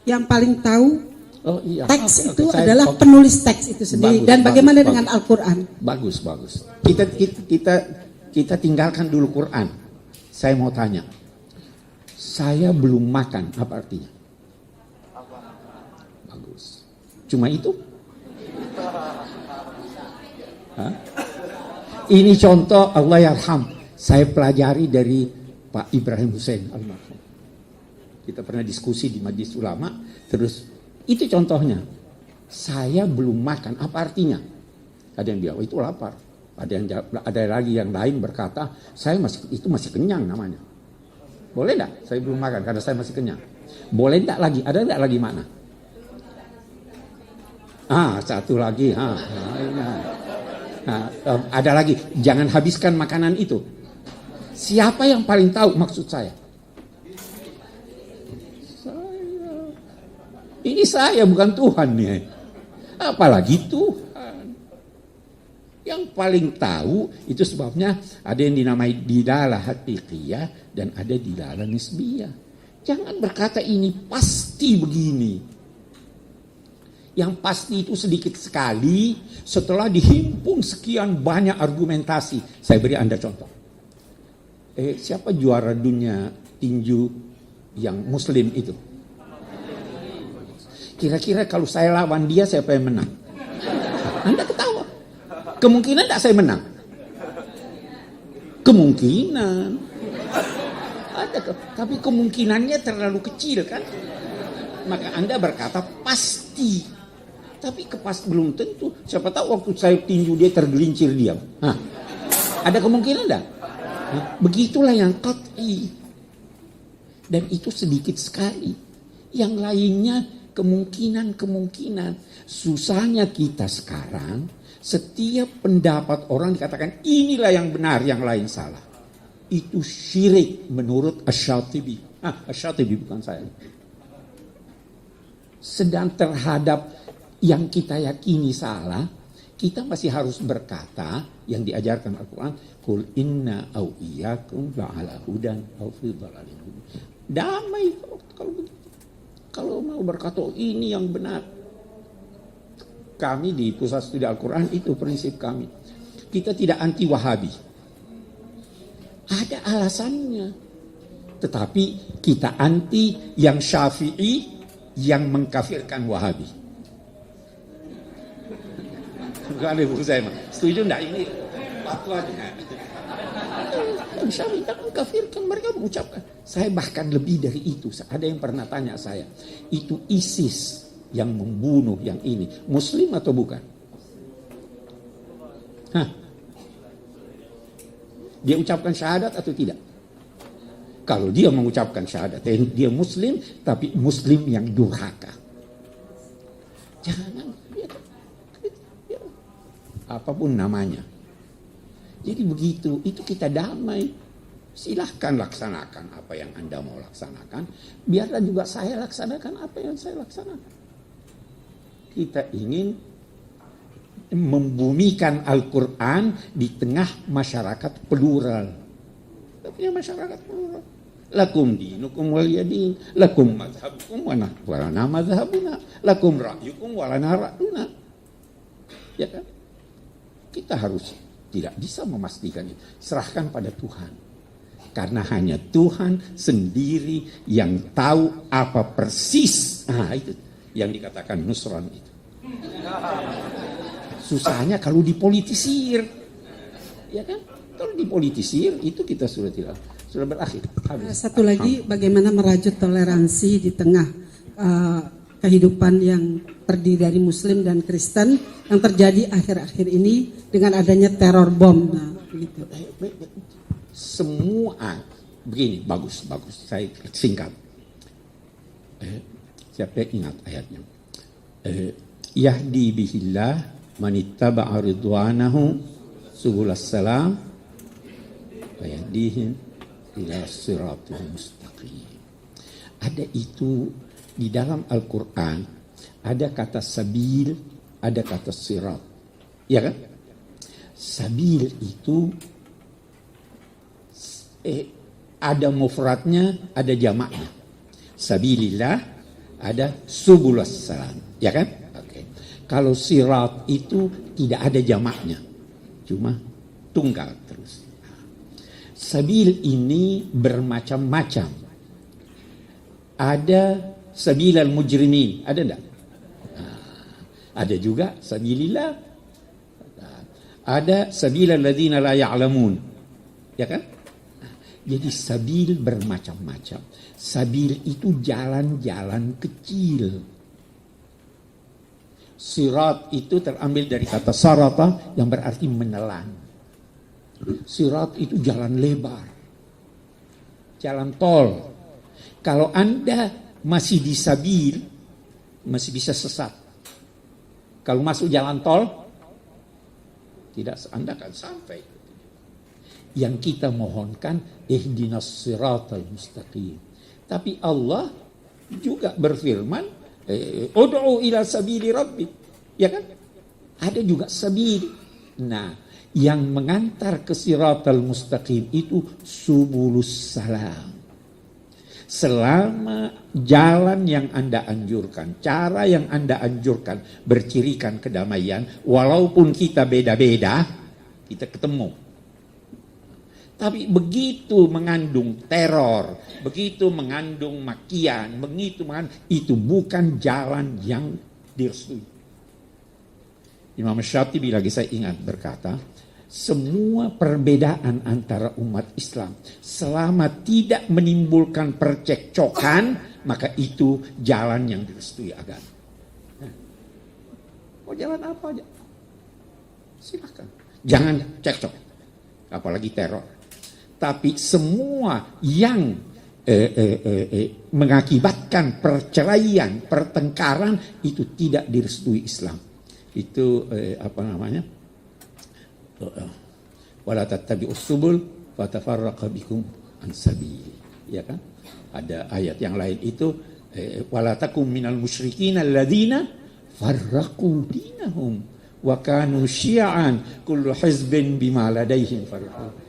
yang paling tahu teks itu adalah penulis teks itu sendiri. Dan bagaimana dengan Al-Quran? Bagus. Kita tinggalkan dulu Quran. Saya mau tanya. Saya belum makan, apa artinya? Bagus. Cuma itu? Hah? Ini contoh Allah yarham. Saya pelajari dari Pak Ibrahim Hussein almarhum. Kita pernah diskusi di Majelis Ulama. Terus itu contohnya. Saya belum makan, apa artinya? Ada yang bilang, itu lapar. Ada lagi yang lain berkata, itu masih kenyang namanya. Boleh enggak? Saya belum makan karena saya masih kenyang. Boleh enggak lagi? Ada enggak lagi mana? Satu lagi. Ada lagi. Jangan habiskan makanan itu. Siapa yang paling tahu maksud saya? Ini saya bukan Tuhan nih. Apalagi Tuhan. Yang paling tahu itu sebabnya ada yang dinamai dilalah haqiqiyah dan ada dilalah nisbiyah. Jangan berkata ini pasti begini. Yang pasti itu sedikit sekali setelah dihimpun sekian banyak argumentasi. Saya beri Anda contoh. Siapa juara dunia tinju yang muslim itu? Kira-kira kalau saya lawan dia siapa yang menang? Anda ketawa. Kemungkinan tidak saya menang. Kemungkinan. Ada, tapi kemungkinannya terlalu kecil kan? Maka Anda berkata pasti. Tapi belum tentu. Siapa tahu waktu saya tinju dia tergelincir diam. Ada kemungkinan tidak? Begitulah yang qat'i. Dan itu sedikit sekali. Yang lainnya kemungkinan. Susahnya kita sekarang, setiap pendapat orang dikatakan inilah yang benar, yang lain salah. Itu syirik menurut Asy-Syatibi. Asy-Syatibi bukan saya. Sedang terhadap yang kita yakini salah, kita masih harus berkata yang diajarkan Al-Quran, Qul inna au iyyakum la'ala hudan au fi dhalalin mubin. Damai kalau begitu. Kalau mau berkata ini yang benar. Kami di Pusat Studi Al-Quran itu prinsip kami. Kita tidak anti Wahabi. Ada alasannya. Tetapi kita anti yang Syafi'i yang mengkafirkan Wahabi. Enggak ada buku saya, setuju enggak ini fatwanya? Yang Syafi'i tak mengkafirkan, mereka mengucapkan. Saya bahkan lebih dari itu. Ada yang pernah tanya saya, itu ISIS yang membunuh yang ini, Muslim atau bukan? Dia ucapkan syahadat atau tidak? Kalau dia mengucapkan syahadat, dia Muslim, tapi Muslim yang durhaka. Jangan, apapun namanya. Jadi begitu, itu kita damai. Silahkan laksanakan apa yang Anda mau laksanakan. Biarlah juga saya laksanakan apa yang saya laksanakan. Kita ingin membumikan Al-Quran di tengah masyarakat plural. Tapi masyarakat plural. Lakum dinukum waliyadin, lakum madhabukum walana madhabuna, lakum ra'yukum walana ra'yuna. Ya kan? Kita harus tidak bisa memastikan itu. Serahkan pada Tuhan. Karena hanya Tuhan sendiri yang tahu apa persis. yang dikatakan Nusron itu. Susahnya kalau dipolitisir, ya kan? Kalau dipolitisir itu kita sudah berakhir. Habis. Satu lagi, bagaimana merajut toleransi di tengah kehidupan yang terdiri dari Muslim dan Kristen yang terjadi akhir-akhir ini dengan adanya teror bom. Nah, begitu. Semua begini, bagus. Saya singkat. Siapa yang ingat ayatnya? Yahdi bihillah manittaba'a ridwanahu subulas salam wa yahdihim ila siratul mustaqim. Ada itu di dalam Al-Quran, ada kata sabil, ada kata sirat. Ya kan? Sabil itu ada mufradnya, ada jamaknya. Sabilillah, ada subulas salam. Ya kan? Oke. Kalau sirat itu tidak ada jamaknya, cuma tunggal terus. Sabil ini bermacam-macam. Ada sabilal mujrimin, ada enggak? Ada juga sabilillah. Ada sabilal ladzina la ya'lamun. Ya kan? Jadi sabil bermacam-macam. Sabil itu jalan-jalan kecil. Sirat itu terambil dari kata sarata yang berarti menelan. Sirat itu jalan lebar. Jalan tol. Kalau Anda masih di sabil, masih bisa sesat. Kalau masuk jalan tol, tidak, Anda akan sampai. Yang kita mohonkan, ihdinas siratal mustaqim. Tapi Allah juga berfirman, ud'u ila sabili rabbik. Ya kan? Ada juga sabil. Nah, yang mengantar ke siratal mustaqim itu subulus salam. Selama jalan yang Anda anjurkan, cara yang Anda anjurkan bercirikan kedamaian, walaupun kita beda-beda, kita ketemu. Tapi begitu mengandung teror, begitu mengandung makian, itu bukan jalan yang direstui. Imam Syatibi lagi saya ingat berkata, semua perbedaan antara umat Islam selama tidak menimbulkan percekcokan, maka itu jalan yang direstui agama. Mau jalan apa aja, silakan. Jangan cekcok, apalagi teror. Tapi semua yang mengakibatkan perceraian, pertengkaran, itu tidak direstui Islam. Itu wala tattabi'us subul fatafarraqa bikum an sabil. Ya kan? Ada ayat yang lain itu wala takum minal musyrikin alladzina farraqu dinahum wa kanu syi'an kullu hizbin bima ladaihim farraqu.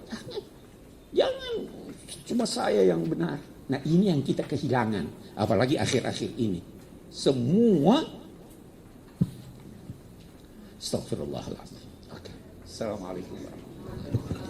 Jangan cuma saya yang benar. Nah, ini yang kita kehilangan, apalagi akhir-akhir ini. Semua astagfirullahaladzim. Oke. Assalamualaikum warahmatullahi wabarakatuh.